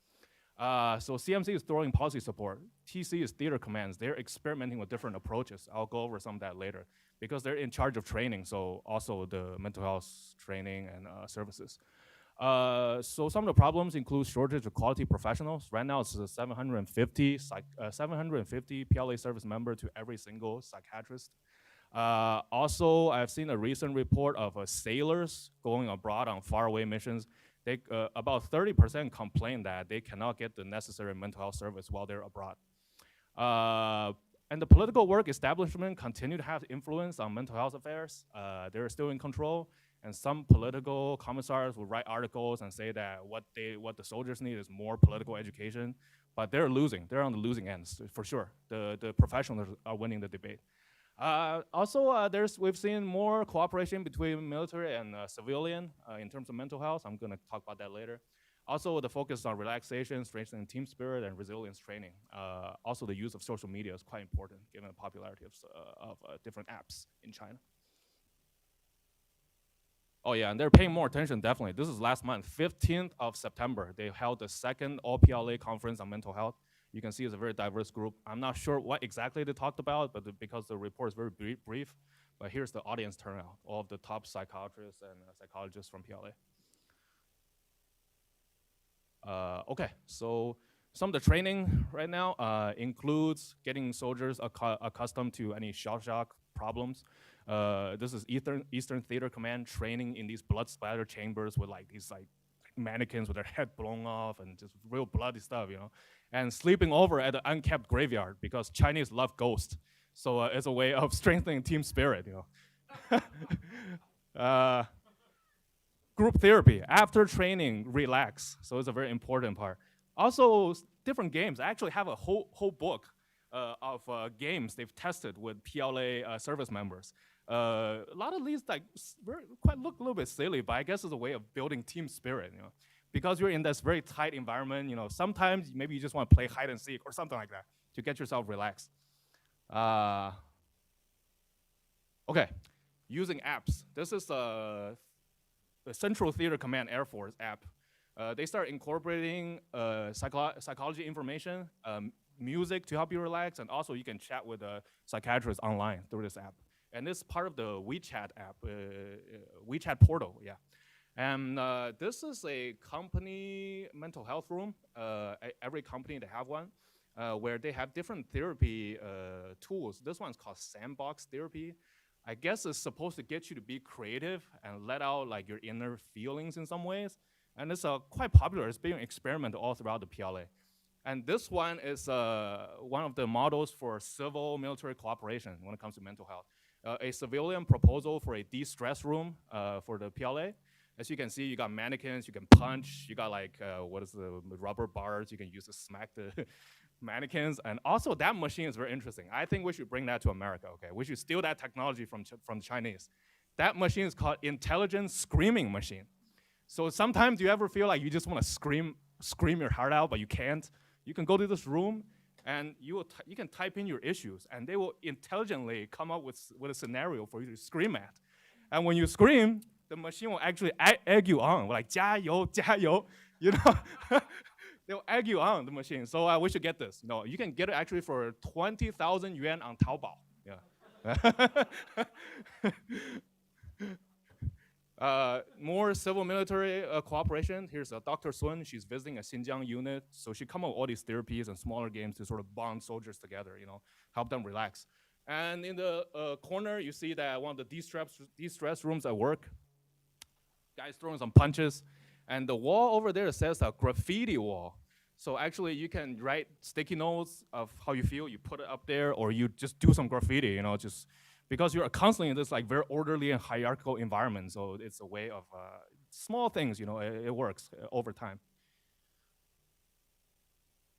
So CMC is throwing policy support. TC is theater commands. They're experimenting with different approaches. I'll go over some of that later, because they're in charge of training, so also the mental health training and services. So some of the problems include shortage of quality professionals. Right now it's 750 PLA service member to every single psychiatrist. Also, I've seen a recent report of sailors going abroad on faraway missions. About 30% complain that they cannot get the necessary mental health service while they're abroad. And the political work establishment continue to have influence on mental health affairs. They're still in control, and some political commissars will write articles and say that what the soldiers need is more political education, but they're losing. They're on the losing ends, for sure. The professionals are winning the debate. We've seen more cooperation between military and civilian in terms of mental health. I'm gonna talk about that later. Also, the focus on relaxation, strengthening team spirit, and resilience training. Also, the use of social media is quite important given the popularity of different apps in China. Oh yeah, and they're paying more attention, definitely. This is last month, 15th of September. They held the second All-PLA conference on mental health. You can see it's a very diverse group. I'm not sure what exactly they talked about, but because the report is very brief, but here's the audience turnout, all of the top psychiatrists and psychologists from PLA. Okay, so some of the training right now includes getting soldiers accustomed to any shell shock problems. This is Eastern Theater Command training in these blood splatter chambers with these mannequins with their head blown off and just real bloody stuff, and sleeping over at an unkept graveyard because Chinese love ghosts. So it's a way of strengthening team spirit, Group therapy, after training, relax. So it's a very important part. Also, different games. I actually have a whole book of games they've tested with PLA service members. A lot of these quite look a little bit silly, but I guess it's a way of building team spirit, because you're in this very tight environment. Sometimes maybe you just want to play hide and seek or something like that to get yourself relaxed. Okay, using apps. This is the Central Theater Command Air Force app. They start incorporating psychology information, music to help you relax, and also you can chat with a psychiatrist online through this app. And this is part of the WeChat app, WeChat portal, yeah. And this is a company mental health room. Every company, they have one, where they have different therapy tools. This one's called sandbox therapy. I guess it's supposed to get you to be creative and let out like your inner feelings in some ways. And it's quite popular. It's being experimented all throughout the PLA. And this one is one of the models for civil-military cooperation when it comes to mental health. A civilian proposal for a de-stress room for the PLA. As you can see, you got mannequins, you can punch, you got like, the rubber bars you can use to smack the mannequins. And also that machine is very interesting. I think we should bring that to America, okay? We should steal that technology from the Chinese. That machine is called intelligent screaming machine. So sometimes you ever feel like you just want to scream your heart out, but you can't? You can go to this room and you can type in your issues and they will intelligently come up with a scenario for you to scream at. And when you scream, the machine will actually egg you on, like 加油, 加油, They'll egg you on, the machine. So we should get this. No, you can get it actually for 20,000 yuan on Taobao. Yeah. More civil-military cooperation. Here's Dr. Sun. She's visiting a Xinjiang unit. So she come up with all these therapies and smaller games to sort of bond soldiers together, help them relax. And in the corner, you see that one of the de-stress rooms at work. Guys throwing some punches. And the wall over there says a graffiti wall. So actually, you can write sticky notes of how you feel. You put it up there, or you just do some graffiti, just because you're constantly in this like very orderly and hierarchical environment. So it's a way of small things, it works over time.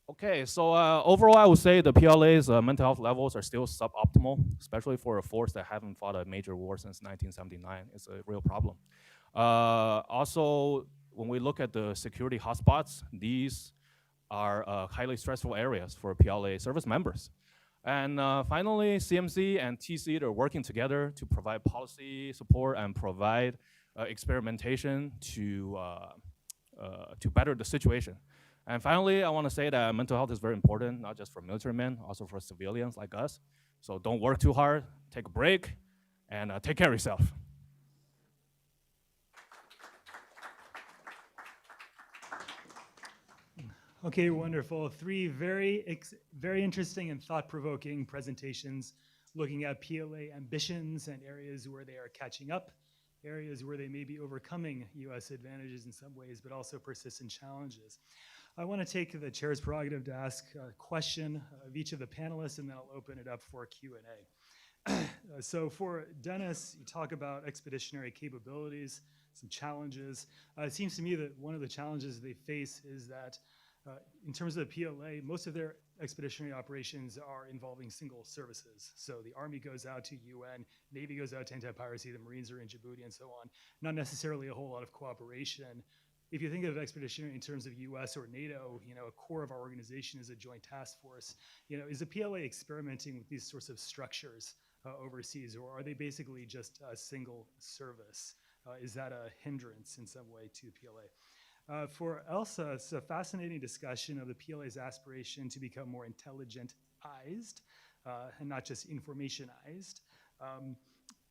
Okay, so overall, I would say the PLA's mental health levels are still suboptimal, especially for a force that haven't fought a major war since 1979. It's a real problem. Also, when we look at the security hotspots, these are highly stressful areas for PLA service members. And finally, CMC and TC are working together to provide policy support and provide experimentation to better the situation. And finally, I want to say that mental health is very important, not just for military men, also for civilians like us. So don't work too hard, take a break, and take care of yourself. Okay, wonderful. Three very interesting and thought-provoking presentations looking at PLA ambitions and areas where they are catching up, areas where they may be overcoming U.S. advantages in some ways, but also persistent challenges. I want to take the chair's prerogative to ask a question of each of the panelists, and then I'll open it up for Q&A. So for Dennis, you talk about expeditionary capabilities, some challenges. It seems to me that one of the challenges they face is that in terms of the PLA, most of their expeditionary operations are involving single services. So the Army goes out to UN, Navy goes out to anti-piracy, the Marines are in Djibouti, and so on. Not necessarily a whole lot of cooperation. If you think of expeditionary in terms of US or NATO, a core of our organization is a joint task force. Is the PLA experimenting with these sorts of structures overseas, or are they basically just a single service? Is that a hindrance in some way to the PLA? For Elsa, it's a fascinating discussion of the PLA's aspiration to become more intelligentized and not just informationized.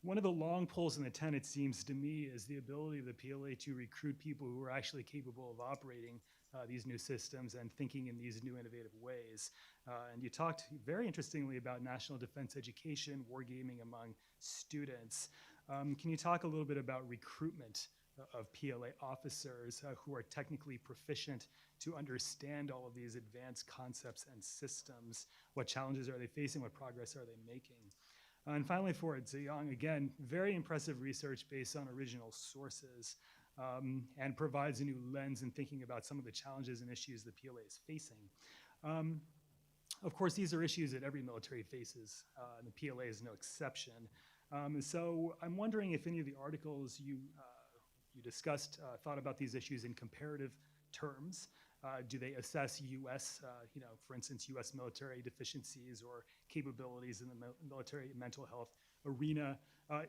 One of the long poles in the tent, it seems to me, is the ability of the PLA to recruit people who are actually capable of operating these new systems and thinking in these new innovative ways. And you talked very interestingly about national defense education, wargaming among students. Can you talk a little bit about recruitment of PLA officers who are technically proficient to understand all of these advanced concepts and systems. What challenges are they facing? What progress are they making? And finally, for Ziyang, again, very impressive research based on original sources, and provides a new lens in thinking about some of the challenges and issues the PLA is facing. Of course, these are issues that every military faces, and the PLA is no exception. So I'm wondering if any of the articles you discussed thought about these issues in comparative terms. Do they assess U.S., for instance, U.S. military deficiencies or capabilities in the military mental health arena?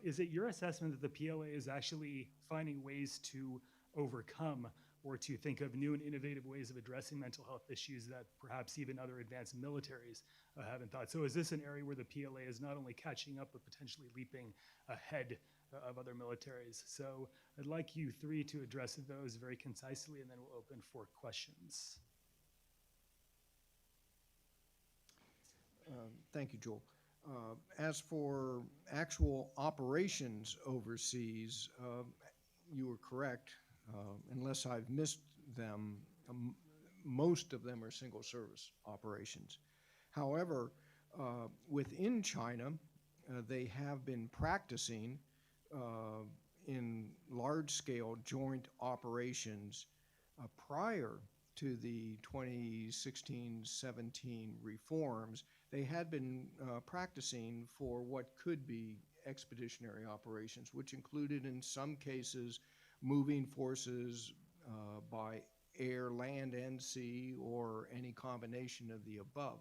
Is it your assessment that the PLA is actually finding ways to overcome or to think of new and innovative ways of addressing mental health issues that perhaps even other advanced militaries haven't thought? So is this an area where the PLA is not only catching up, but potentially leaping ahead of other militaries? So I'd like you three to address those very concisely, and then we'll open for questions. Thank you, Joel. As for actual operations overseas, you were correct. Unless I've missed them, most of them are single service operations. However, within China, they have been practicing in large-scale joint operations prior to the 2016-17 reforms. They had been practicing for what could be expeditionary operations, which included, in some cases, moving forces by air, land, and sea, or any combination of the above.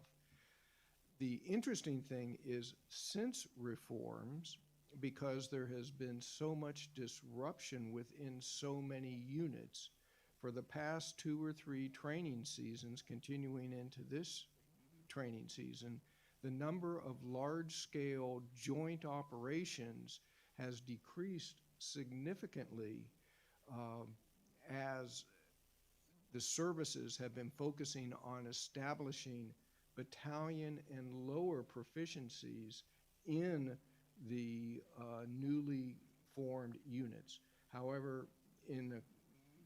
The interesting thing is, since reforms, because there has been so much disruption within so many units, for the past 2 or 3 training seasons, continuing into this training season, the number of large-scale joint operations has decreased significantly as the services have been focusing on establishing battalion and lower proficiencies in the newly formed units. However, in a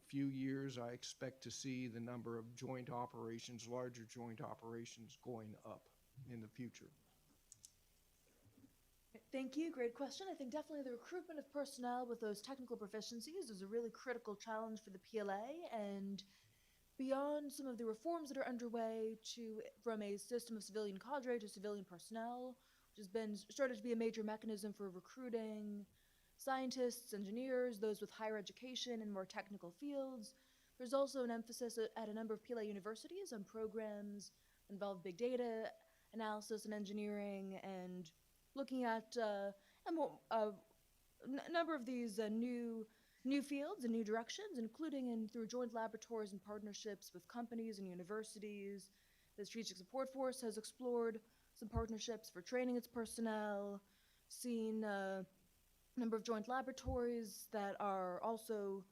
few years, I expect to see the number of joint operations, larger joint operations, going up in the future. Thank you. Great question. I think definitely the recruitment of personnel with those technical proficiencies is a really critical challenge for the PLA, and beyond some of the reforms that are underway from a system of civilian cadre to civilian personnel, which has been started to be a major mechanism for recruiting scientists, engineers, those with higher education in more technical fields. There's also an emphasis at a number of PLA universities on programs that involve big data analysis and engineering, and looking at a number of these new fields and new directions, including through joint laboratories and partnerships with companies and universities. The Strategic Support Force has explored some partnerships for training its personnel, seen a number of joint laboratories that are also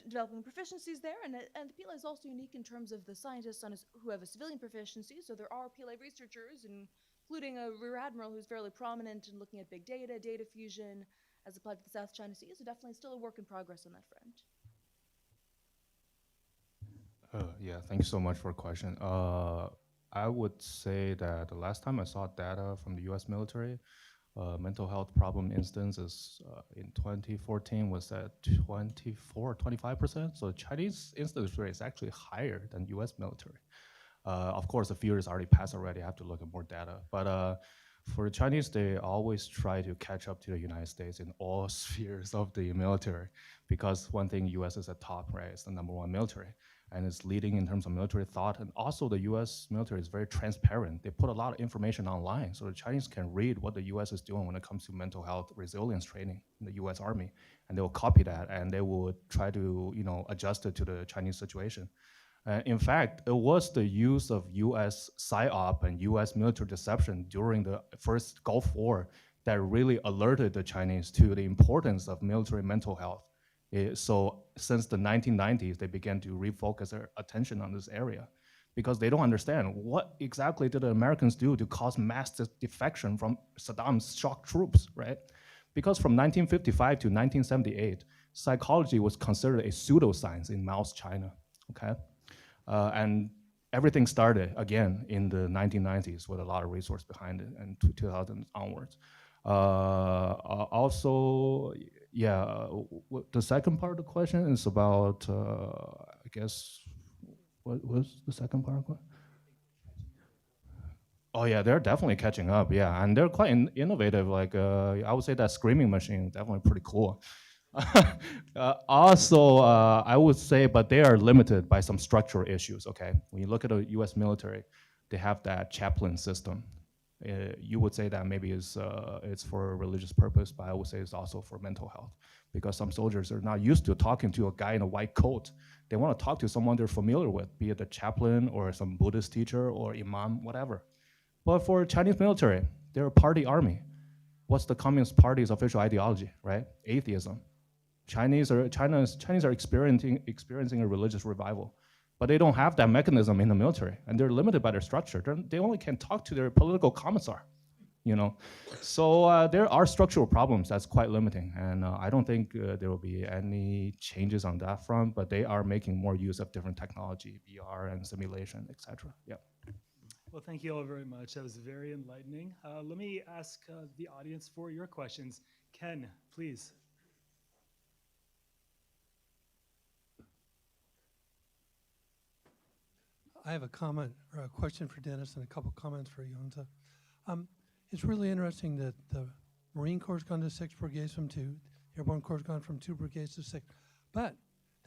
developing proficiencies there, and the PLA is also unique in terms of the scientists who have a civilian proficiency. So there are PLA researchers, including a Rear Admiral who's fairly prominent in looking at big data, data fusion, as applied to the South China Sea. So definitely still a work in progress on that front. Yeah, thank you so much for the question. I would say that the last time I saw data from the U.S. military, mental health problem instances in 2014 was at 25%. So the Chinese instance rate is actually higher than U.S. military. Of course, a few years already passed already. I have to look at more data. But for the Chinese, they always try to catch up to the United States in all spheres of the military, because one thing, U.S. is at top, right? It's the #1 military, and it's leading in terms of military thought. And also the U.S. military is very transparent. They put a lot of information online, so the Chinese can read what the U.S. is doing when it comes to mental health resilience training in the U.S. Army, and they will copy that, and they will try to adjust it to the Chinese situation. In fact, it was the use of U.S. PSYOP and U.S. military deception during the first Gulf War that really alerted the Chinese to the importance of military mental health. So since the 1990s, they began to refocus their attention on this area, because they don't understand what exactly did the Americans do to cause mass defection from Saddam's shock troops, right? Because from 1955 to 1978, psychology was considered a pseudoscience in Mao's China, okay? And everything started again in the 1990s with a lot of resource behind it, and 2000 onwards. Also, yeah, the second part of the question is about, I guess, what was the second part of the question? Oh yeah, they're definitely catching up. Yeah, and they're quite innovative. Like I would say that screaming machine is definitely pretty cool. Also, I would say, but they are limited by some structural issues. Okay, when you look at the U.S. military, they have that chaplain system. You would say that maybe it's for a religious purpose, but I would say it's also for mental health, because some soldiers are not used to talking to a guy in a white coat. They want to talk to someone they're familiar with, be it a chaplain or some Buddhist teacher or imam, whatever. But for Chinese military, they're a party army. What's the Communist Party's official ideology, right? Atheism. Chinese are experiencing a religious revival, but they don't have that mechanism in the military, and they're limited by their structure. They only can talk to their political commissar, you know. So there are structural problems that's quite limiting, and I don't think there will be any changes on that front. But they are making more use of different technology, VR and simulation, etc. Yeah. Well, thank you all very much. That was very enlightening. Let me ask the audience for your questions. Ken, please. I have a comment or a question for Dennis and a couple comments for Yongza. It's really interesting that the Marine Corps has gone to 6 brigades from 2, the Airborne Corps has gone from 2 brigades to 6. But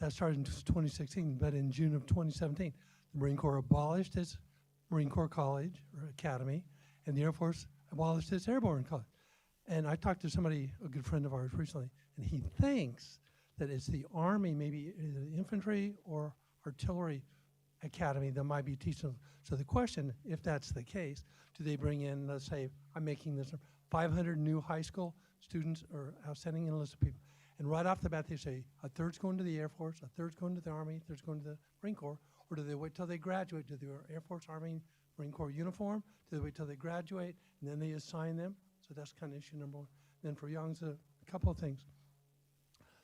that started in 2016, but in June of 2017, the Marine Corps abolished its Marine Corps College or Academy, and the Air Force abolished its Airborne College. And I talked to somebody, a good friend of ours recently, and he thinks that it's the Army, maybe either infantry or artillery academy that might be teaching them. So the question, if that's the case, do they bring in, let's say, I'm making this 500 new high school students or outstanding enlisted people, and right off the bat they say a third's going to the Air Force, a third's going to the Army, a third's going to the Marine Corps, or do they wait till they graduate to the Air Force, Army, Marine Corps uniform? Do they wait till they graduate and then they assign them? So that's kind of issue number one. Then for Young's, a couple of things.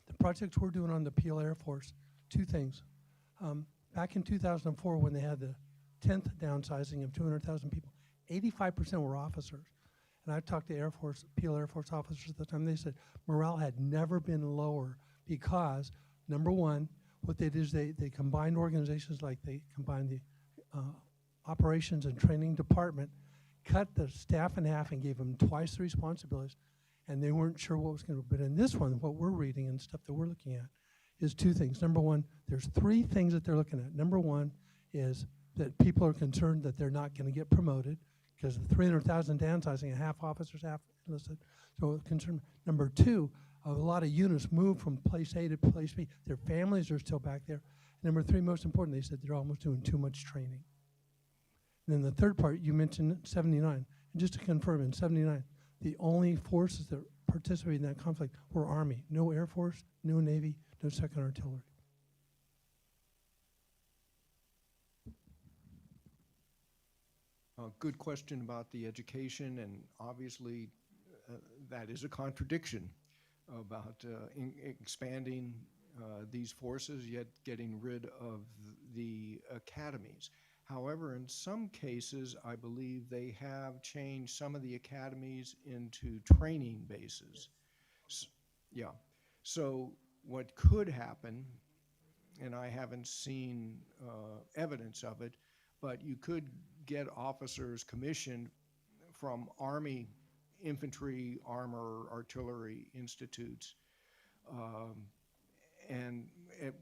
The projects we're doing on the PLA Air Force, 2 things. Back in 2004, when they had the 10th downsizing of 200,000 people, 85% were officers. And I talked to PLA Air Force officers at the time. They said morale had never been lower because, number one, what they did is they combined organizations, like they combined the operations and training department, cut the staff in half and gave them twice the responsibilities, and they weren't sure what was going to. But in this one, what we're reading and stuff that we're looking at is 2 things. Number one, there's 3 things that they're looking at. Number one is that people are concerned that they're not going to get promoted because the 300,000 downsizing, half officers, half enlisted. So concern. Number 2, a lot of units moved from place A to place B. Their families are still back there. Number 3, most important, they said they're almost doing too much training. And then the third part, you mentioned 79. And just to confirm, in 79, the only forces that participated in that conflict were Army. No Air Force, no Navy, no Second Artillery. Good question about the education, and obviously that is a contradiction about expanding these forces, yet getting rid of the academies. However, in some cases, I believe they have changed some of the academies into training bases. Yeah. So what could happen, and I haven't seen evidence of it, but you could get officers commissioned from Army infantry, armor, artillery institutes. And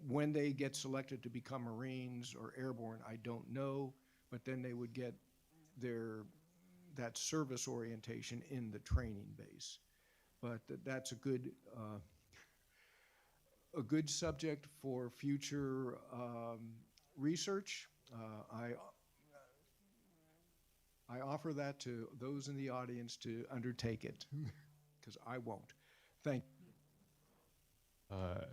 when they get selected to become Marines or airborne, I don't know, but then they would get that service orientation in the training base. But that's a good subject for future research. I offer that to those in the audience to undertake it, because I won't. Thank you.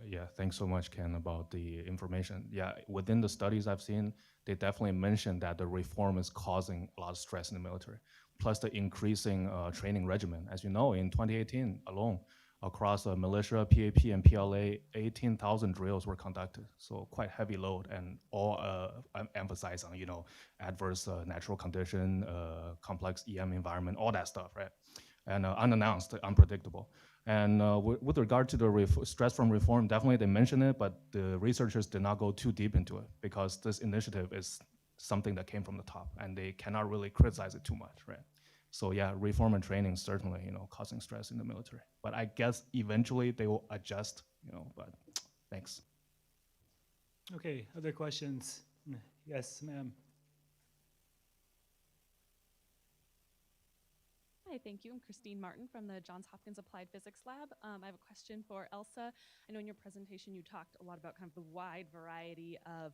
Yeah, thanks so much, Ken, about the information. Yeah, within the studies I've seen, they definitely mentioned that the reform is causing a lot of stress in the military, plus the increasing training regimen. As you know, in 2018 alone, across militia, PAP, and PLA, 18,000 drills were conducted. So quite heavy load, and all emphasize on adverse natural condition, complex EM environment, all that stuff, right? And unannounced, unpredictable. And with regard to the stress from reform, definitely they mentioned it, but the researchers did not go too deep into it because this initiative is something that came from the top, and they cannot really criticize it too much, right? So yeah, reform and training certainly, causing stress in the military. But I guess eventually they will adjust, but thanks. Okay, other questions? Yes, ma'am. Hi, thank you. I'm Christine Martin from the Johns Hopkins Applied Physics Lab. I have a question for Elsa. I know in your presentation you talked a lot about kind of the wide variety of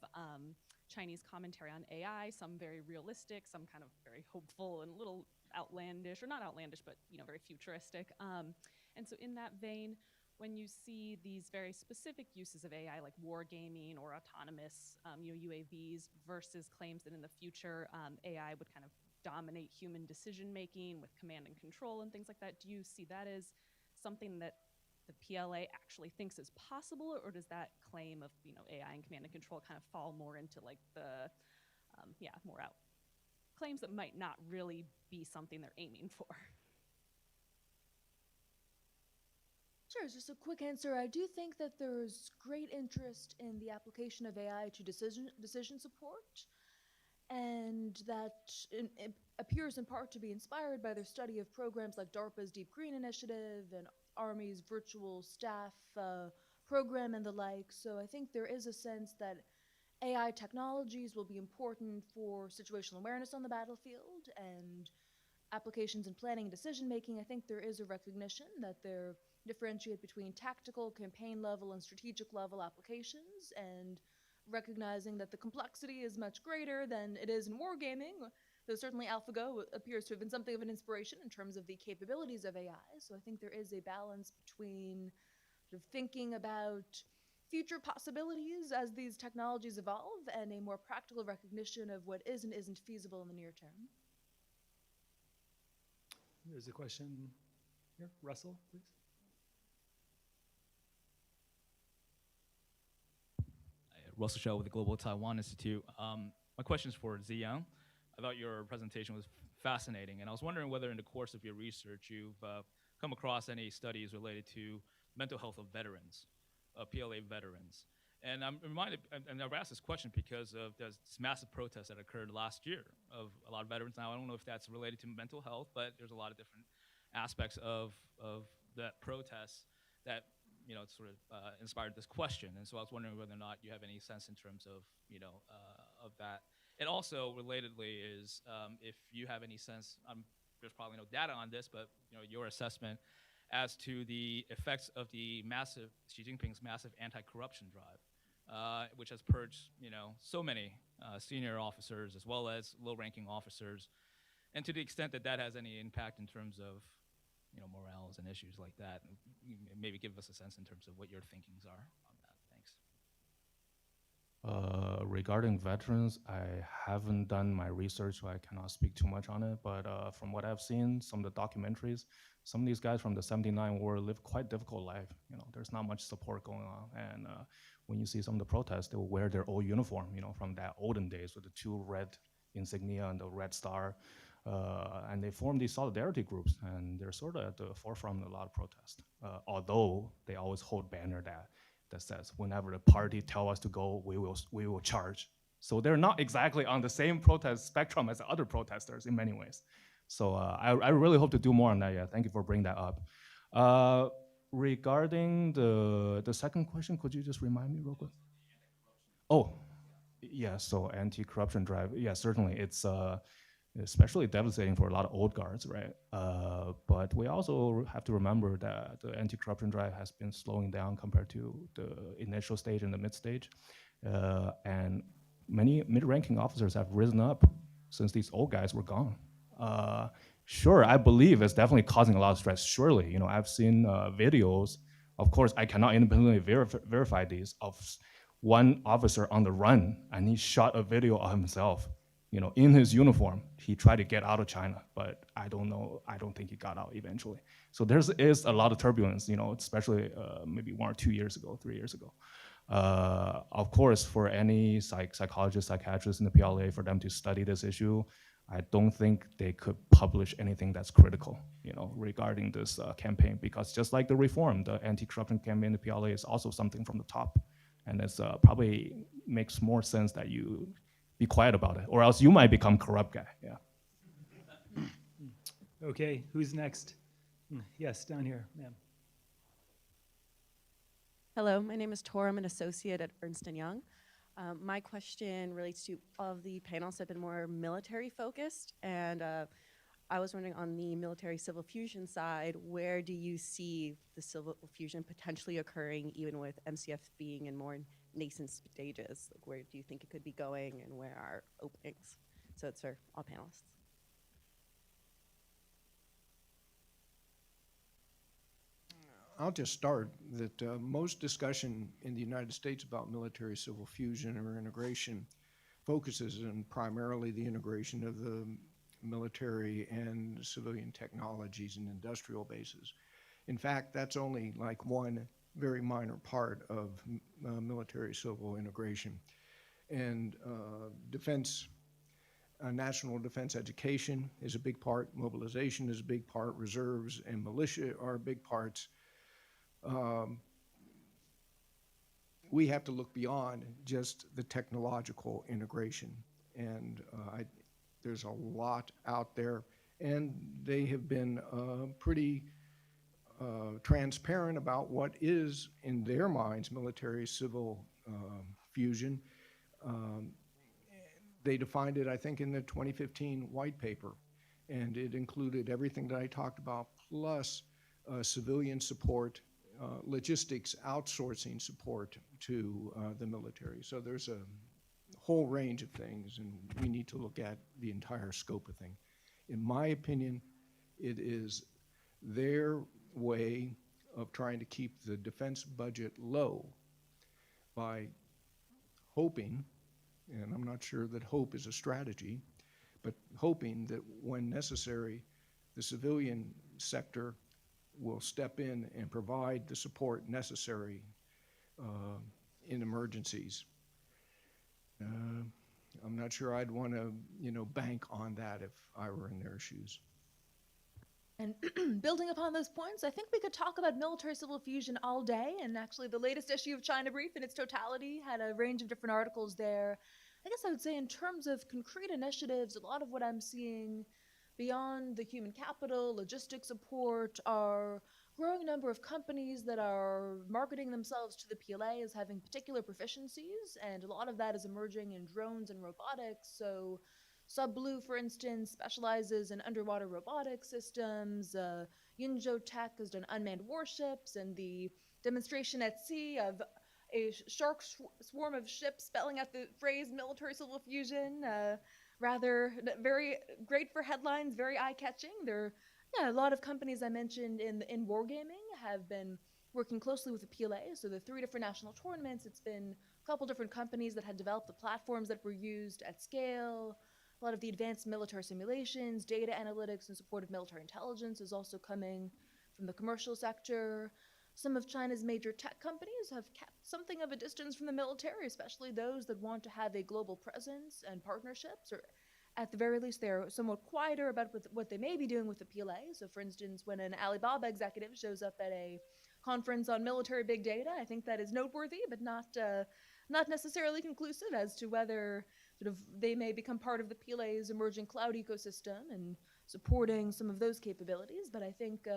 Chinese commentary on AI, some very realistic, some kind of very hopeful and a little outlandish, or not outlandish, but very futuristic. And so in that vein, when you see these very specific uses of AI, like wargaming or autonomous UAVs, versus claims that in the future AI would kind of dominate human decision making with command and control and things like that, do you see that as something that the PLA actually thinks is possible, or does that claim of AI and command and control kind of fall more into like the more out claims that might not really be something they're aiming for? Sure, just a quick answer. I do think that there's great interest in the application of AI to decision support, and that it appears in part to be inspired by their study of programs like DARPA's Deep Green Initiative and Army's virtual staff program and the like. So I think there is a sense that AI technologies will be important for situational awareness on the battlefield and applications in planning and decision making. I think there is a recognition that they're differentiate between tactical, campaign level, and strategic level applications, and recognizing that the complexity is much greater than it is in wargaming, though certainly AlphaGo appears to have been something of an inspiration in terms of the capabilities of AI. So I think there is a balance between sort of thinking about future possibilities as these technologies evolve and a more practical recognition of what is and isn't feasible in the near term. There's a question here. Russell, please. Russell Shell with the Global Taiwan Institute. My question is for Ziyang. I thought your presentation was fascinating, and I was wondering whether in the course of your research you've come across any studies related to mental health of veterans, PLA veterans. And I'm reminded, and I've asked this question because of this massive protest that occurred last year of a lot of veterans. Now, I don't know if that's related to mental health, but there's a lot of different aspects of that protest that sort of inspired this question. And so I was wondering whether or not you have any sense in terms of, of that. And also, relatedly, is if you have any sense, there's probably no data on this, but your assessment as to the effects of the massive, Xi Jinping's massive anti-corruption drive, which has purged, so many senior officers as well as low-ranking officers, and to the extent that that has any impact in terms of morales and issues like that. Maybe give us a sense in terms of what your thinkings are on that. Thanks. Regarding veterans, I haven't done my research, so I cannot speak too much on it. But from what I've seen, some of the documentaries, some of these guys from the '79 war live quite difficult life. There's not much support going on. And when you see some of the protests, they will wear their old uniform, from that olden days with the 2 red insignia and the red star. And they form these solidarity groups, and they're sort of at the forefront of a lot of protests. Although they always hold banner that says, whenever the party tell us to go, we will charge. So they're not exactly on the same protest spectrum as the other protesters in many ways. So I really hope to do more on that. Yeah, thank you for bringing that up. Regarding the second question, could you just remind me real quick? Oh, yeah. So anti-corruption drive. Yeah, certainly it's. Especially devastating for a lot of old guards, right? But we also have to remember that the anti-corruption drive has been slowing down compared to the initial stage and the mid stage. And many mid-ranking officers have risen up since these old guys were gone. Sure, I believe it's definitely causing a lot of stress. Surely, I've seen videos, of course, I cannot independently verify these, of one officer on the run, and he shot a video of himself in his uniform. He tried to get out of China, but I don't know. I don't think he got out eventually. So is a lot of turbulence, especially maybe 1 or 2 years ago, 3 years ago. Of course, for any psychologist, psychiatrist in the PLA, for them to study this issue, I don't think they could publish anything that's critical, regarding this campaign, because just like the reform, the anti-corruption campaign in the PLA is also something from the top, and it's probably makes more sense that you be quiet about it, or else you might become corrupt guy. Yeah. Okay, who's next? Yes, down here, ma'am. Hello, my name is Tor. I'm an associate at Ernst & Young. My question relates to all of the panels have been more military focused, and I was wondering on the military-civil fusion side, where do you see the civil fusion potentially occurring, even with MCF being in more nascent stages? Like, where do you think it could be going, and where are openings? So it's for all panelists. I'll just start that most discussion in the United States about military-civil fusion or integration focuses on primarily the integration of the military and civilian technologies and industrial bases. In fact, that's only like one very minor part of military-civil integration. And national defense education is a big part, mobilization is a big part, reserves and militia are big parts. We have to look beyond just the technological integration, and there's a lot out there, and they have been pretty transparent about what is, in their minds, military-civil fusion. They defined it, I think, in the 2015 white paper, and it included everything that I talked about, plus civilian support, logistics outsourcing support to the military. So there's a whole range of things, and we need to look at the entire scope of things. In my opinion, it is their way of trying to keep the defense budget low by hoping, and I'm not sure that hope is a strategy, but hoping that when necessary, the civilian sector will step in and provide the support necessary in emergencies. I'm not sure I'd want to, bank on that if I were in their shoes. And building upon those points, I think we could talk about military-civil fusion all day, and actually the latest issue of China Brief in its totality had a range of different articles there. I guess I would say in terms of concrete initiatives, a lot of what I'm seeing beyond the human capital, logistics support, are growing number of companies that are marketing themselves to the PLA as having particular proficiencies, and a lot of that is emerging in drones and robotics. So SubBlue, for instance, specializes in underwater robotic systems. Yinzhou Tech has done unmanned warships, and the demonstration at sea of a shark swarm of ships spelling out the phrase military-civil fusion. Rather very great for headlines, very eye-catching. A lot of companies I mentioned in wargaming have been working closely with the PLA. So the 3 different national tournaments, it's been a couple different companies that had developed the platforms that were used at scale. A lot of the advanced military simulations, data analytics, and support of military intelligence is also coming from the commercial sector. Some of China's major tech companies have kept something of a distance from the military, especially those that want to have a global presence and partnerships, or at the very least they're somewhat quieter about what they may be doing with the PLA. So for instance, when an Alibaba executive shows up at a conference on military big data, I think that is noteworthy, but not necessarily conclusive as to whether sort of they may become part of the PLA's emerging cloud ecosystem and supporting some of those capabilities. But I think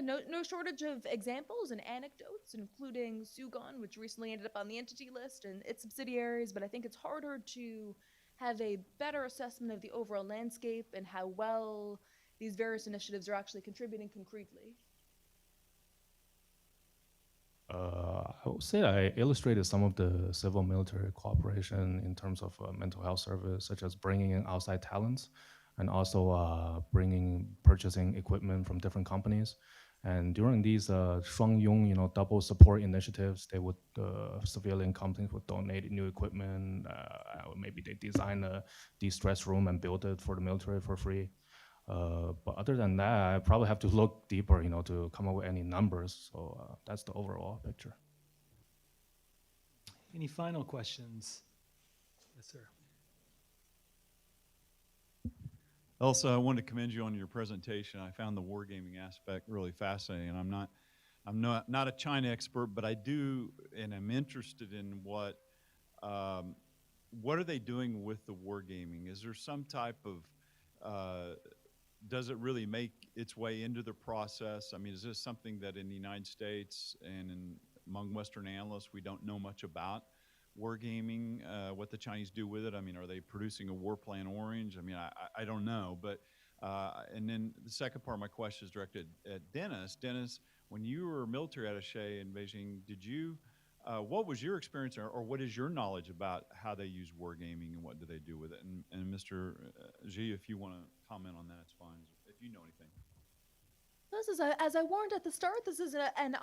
no shortage of examples and anecdotes, including Sugon, which recently ended up on the entity list, and its subsidiaries. But I think it's harder to have a better assessment of the overall landscape and how well these various initiatives are actually contributing concretely. I would say I illustrated some of the civil-military cooperation in terms of mental health service, such as bringing in outside talents and also purchasing equipment from different companies. And during these Shuangyong, double support initiatives, civilian companies would donate new equipment. Maybe they design a de-stress room and build it for the military for free. But other than that, I probably have to look deeper, to come up with any numbers. So that's the overall picture. Any final questions? Yes, sir. Elsa, I wanted to commend you on your presentation. I found the wargaming aspect really fascinating. And I'm not a China expert, but I do, and I'm interested in what are they doing with the wargaming? Is there some type of, does it really make its way into the process? I mean, is this something that in the United States and among Western analysts we don't know much about? Wargaming, what the Chinese do with it. I mean, are they producing a war plan orange? I mean, I don't know. But and then the second part of my question is directed at Dennis. Dennis, when you were military attaché in Beijing, did you, what was your experience, or what is your knowledge about how they use wargaming and what do they do with it? And Mr. Xi, if you want to comment on that, it's fine. If you know anything. This is, as I warned at the start, this is an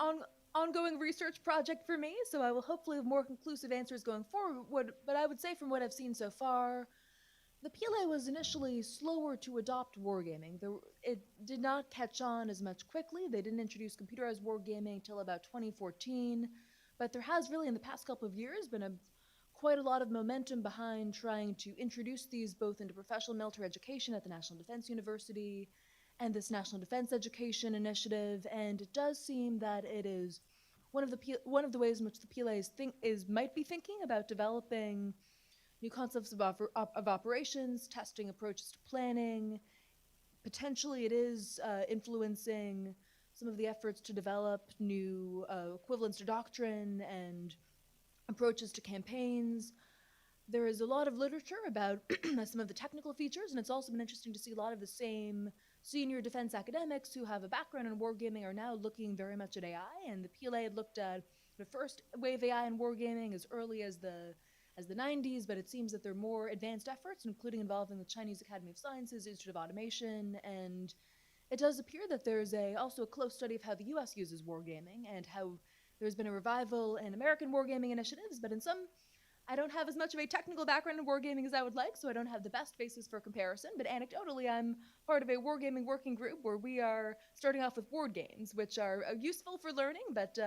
ongoing research project for me, so I will hopefully have more conclusive answers going forward. But I would say from what I've seen so far, the PLA was initially slower to adopt wargaming. It did not catch on as much quickly. They didn't introduce computerized wargaming until about 2014, but there has really in the past couple of years been quite a lot of momentum behind trying to introduce these both into professional military education at the National Defense University and this National Defense Education Initiative, and it does seem that it is one of the ways in which the PLA might be thinking about developing new concepts of operations, testing approaches to planning. Potentially, it is influencing some of the efforts to develop new equivalence to doctrine and approaches to campaigns. There is a lot of literature about some of the technical features, and it's also been interesting to see a lot of the same senior defense academics who have a background in wargaming are now looking very much at AI, and the PLA had looked at the first wave AI in wargaming as early as the 90s, but it seems that there are more advanced efforts, including involving the Chinese Academy of Sciences, Institute of Automation, and it does appear that there's also a close study of how the U.S. uses wargaming and how there's been a revival in American wargaming initiatives, but I don't have as much of a technical background in wargaming as I would like, so I don't have the best basis for comparison, but anecdotally, I'm part of a wargaming working group where we are starting off with board games, which are useful for learning, but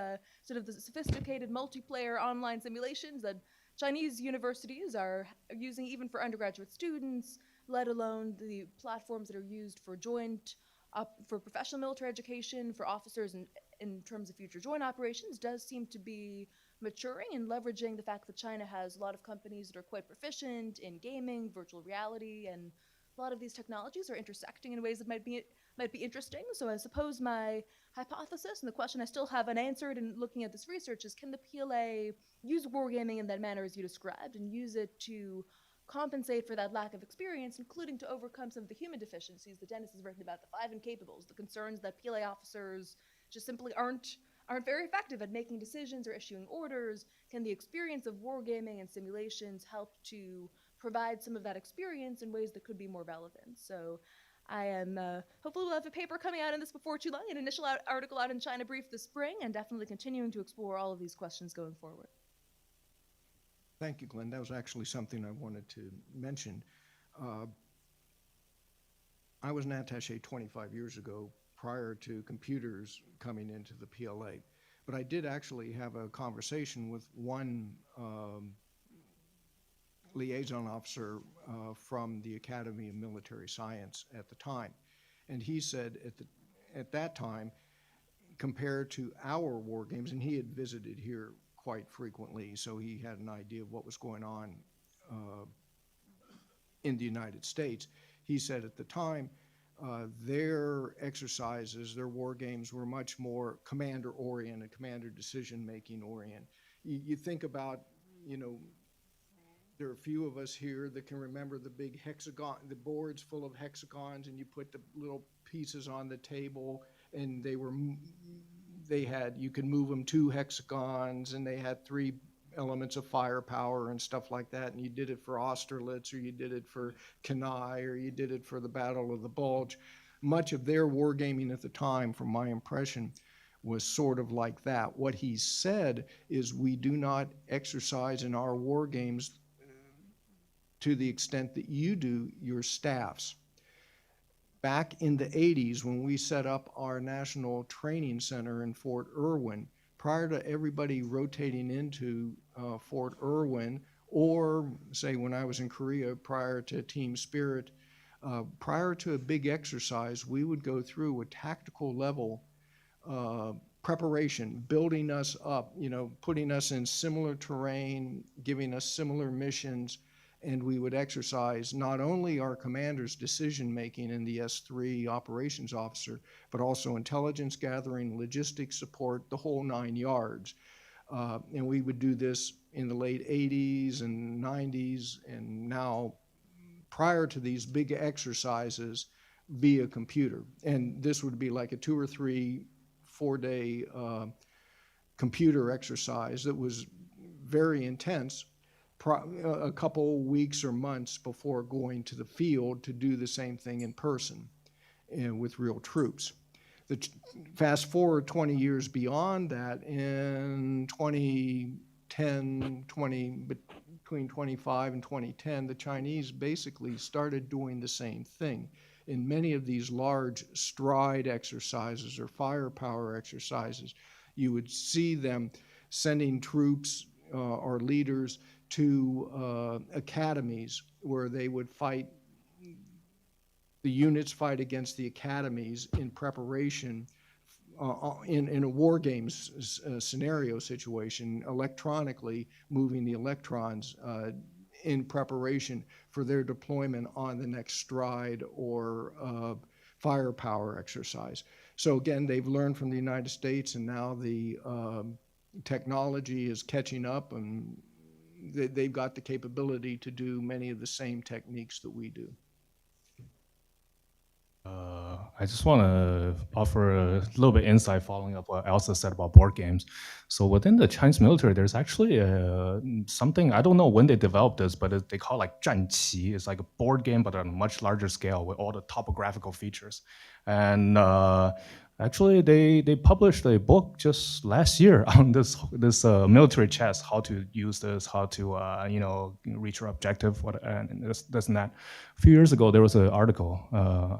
sort of the sophisticated multiplayer online simulations that Chinese universities are using even for undergraduate students, let alone the platforms that are used for for professional military education, for officers in terms of future joint operations, does seem to be maturing and leveraging the fact that China has a lot of companies that are quite proficient in gaming, virtual reality, and a lot of these technologies are intersecting in ways that might be interesting. So I suppose my hypothesis and the question I still have unanswered in looking at this research is, can the PLA use wargaming in that manner as you described and use it to compensate for that lack of experience, including to overcome some of the human deficiencies that Dennis has written about, the 5 incapables, the concerns that PLA officers just simply aren't very effective at making decisions or issuing orders? Can the experience of wargaming and simulations help to provide some of that experience in ways that could be more relevant? So I am, hopefully we'll have a paper coming out on this before too long, an initial article out in China Brief this spring, and definitely continuing to explore all of these questions going forward. Thank you, Glenn. That was actually something I wanted to mention. I was an attaché 25 years ago prior to computers coming into the PLA. But I did actually have a conversation with one liaison officer from the Academy of Military Science at the time. And he said at that time, compared to our war games, and he had visited here quite frequently, so he had an idea of what was going on in the United States. He said at the time, their exercises, their war games were much more commander-oriented, commander decision-making oriented. You think about, there are a few of us here that can remember the big hexagon, the boards full of hexagons, and you put the little pieces on the table, and you could move them 2 hexagons, and they had 3 elements of firepower and stuff like that, and you did it for Austerlitz, or you did it for Kenai, or you did it for the Battle of the Bulge. Much of their wargaming at the time, from my impression, was sort of like that. What he said is, we do not exercise in our war games to the extent that you do your staffs. back in the 80s when we set up our National Training Center in Fort Irwin, prior to everybody rotating into Fort Irwin, or say when I was in Korea prior to Team Spirit, prior to a big exercise, we would go through a tactical level preparation, building us up, putting us in similar terrain, giving us similar missions, and we would exercise not only our commander's decision-making in the S3 operations officer, but also intelligence gathering, logistics support, the whole 9 yards. And we would do this in the late 80s and 90s, and now prior to these big exercises via computer. And this would be like a 2 or 3, 4-day computer exercise that was very intense, a couple weeks or months before going to the field to do the same thing in person with real troops. Fast forward 20 years beyond that, in 2010, between 25 and 2010, the Chinese basically started doing the same thing. In many of these large stride exercises or firepower exercises, you would see them sending troops or leaders to academies where they would fight, the units fight against the academies in preparation in a war games scenario situation, electronically moving the electrons in preparation for their deployment on the next stride or firepower exercise. So again, they've learned from the United States, and now the technology is catching up, and they've got the capability to do many of the same techniques that we do. I just want to offer a little bit insight following up what Elsa said about board games. So within the Chinese military, there's actually something, I don't know when they developed this, but they call like 战棋. It's like a board game, but on a much larger scale with all the topographical features. And actually, they published a book just last year on this military chess, how to use this, how to reach your objective, and this and that. A few years ago, there was an article.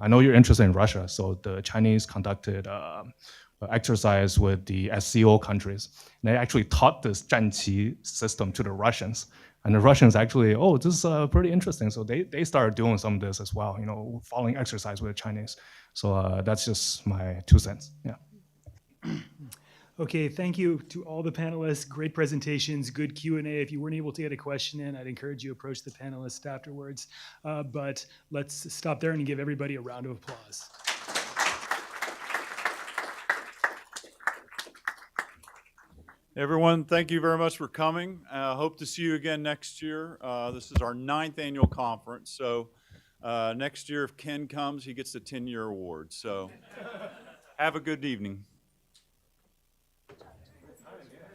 I know you're interested in Russia, so the Chinese conducted exercise with the SCO countries. And they actually taught this 战棋 system to the Russians. And the Russians actually, oh, this is pretty interesting. So they started doing some of this as well, following exercise with the Chinese. So that's just my 2 cents. Yeah. Okay, thank you to all the panelists. Great presentations, good Q&A. If you weren't able to get a question in, I'd encourage you to approach the panelists afterwards. But let's stop there and give everybody a round of applause. Everyone, thank you very much for coming. Hope to see you again next year. This is our 9th annual conference. So next year, if Ken comes, he gets the 10-year award. So have a good evening.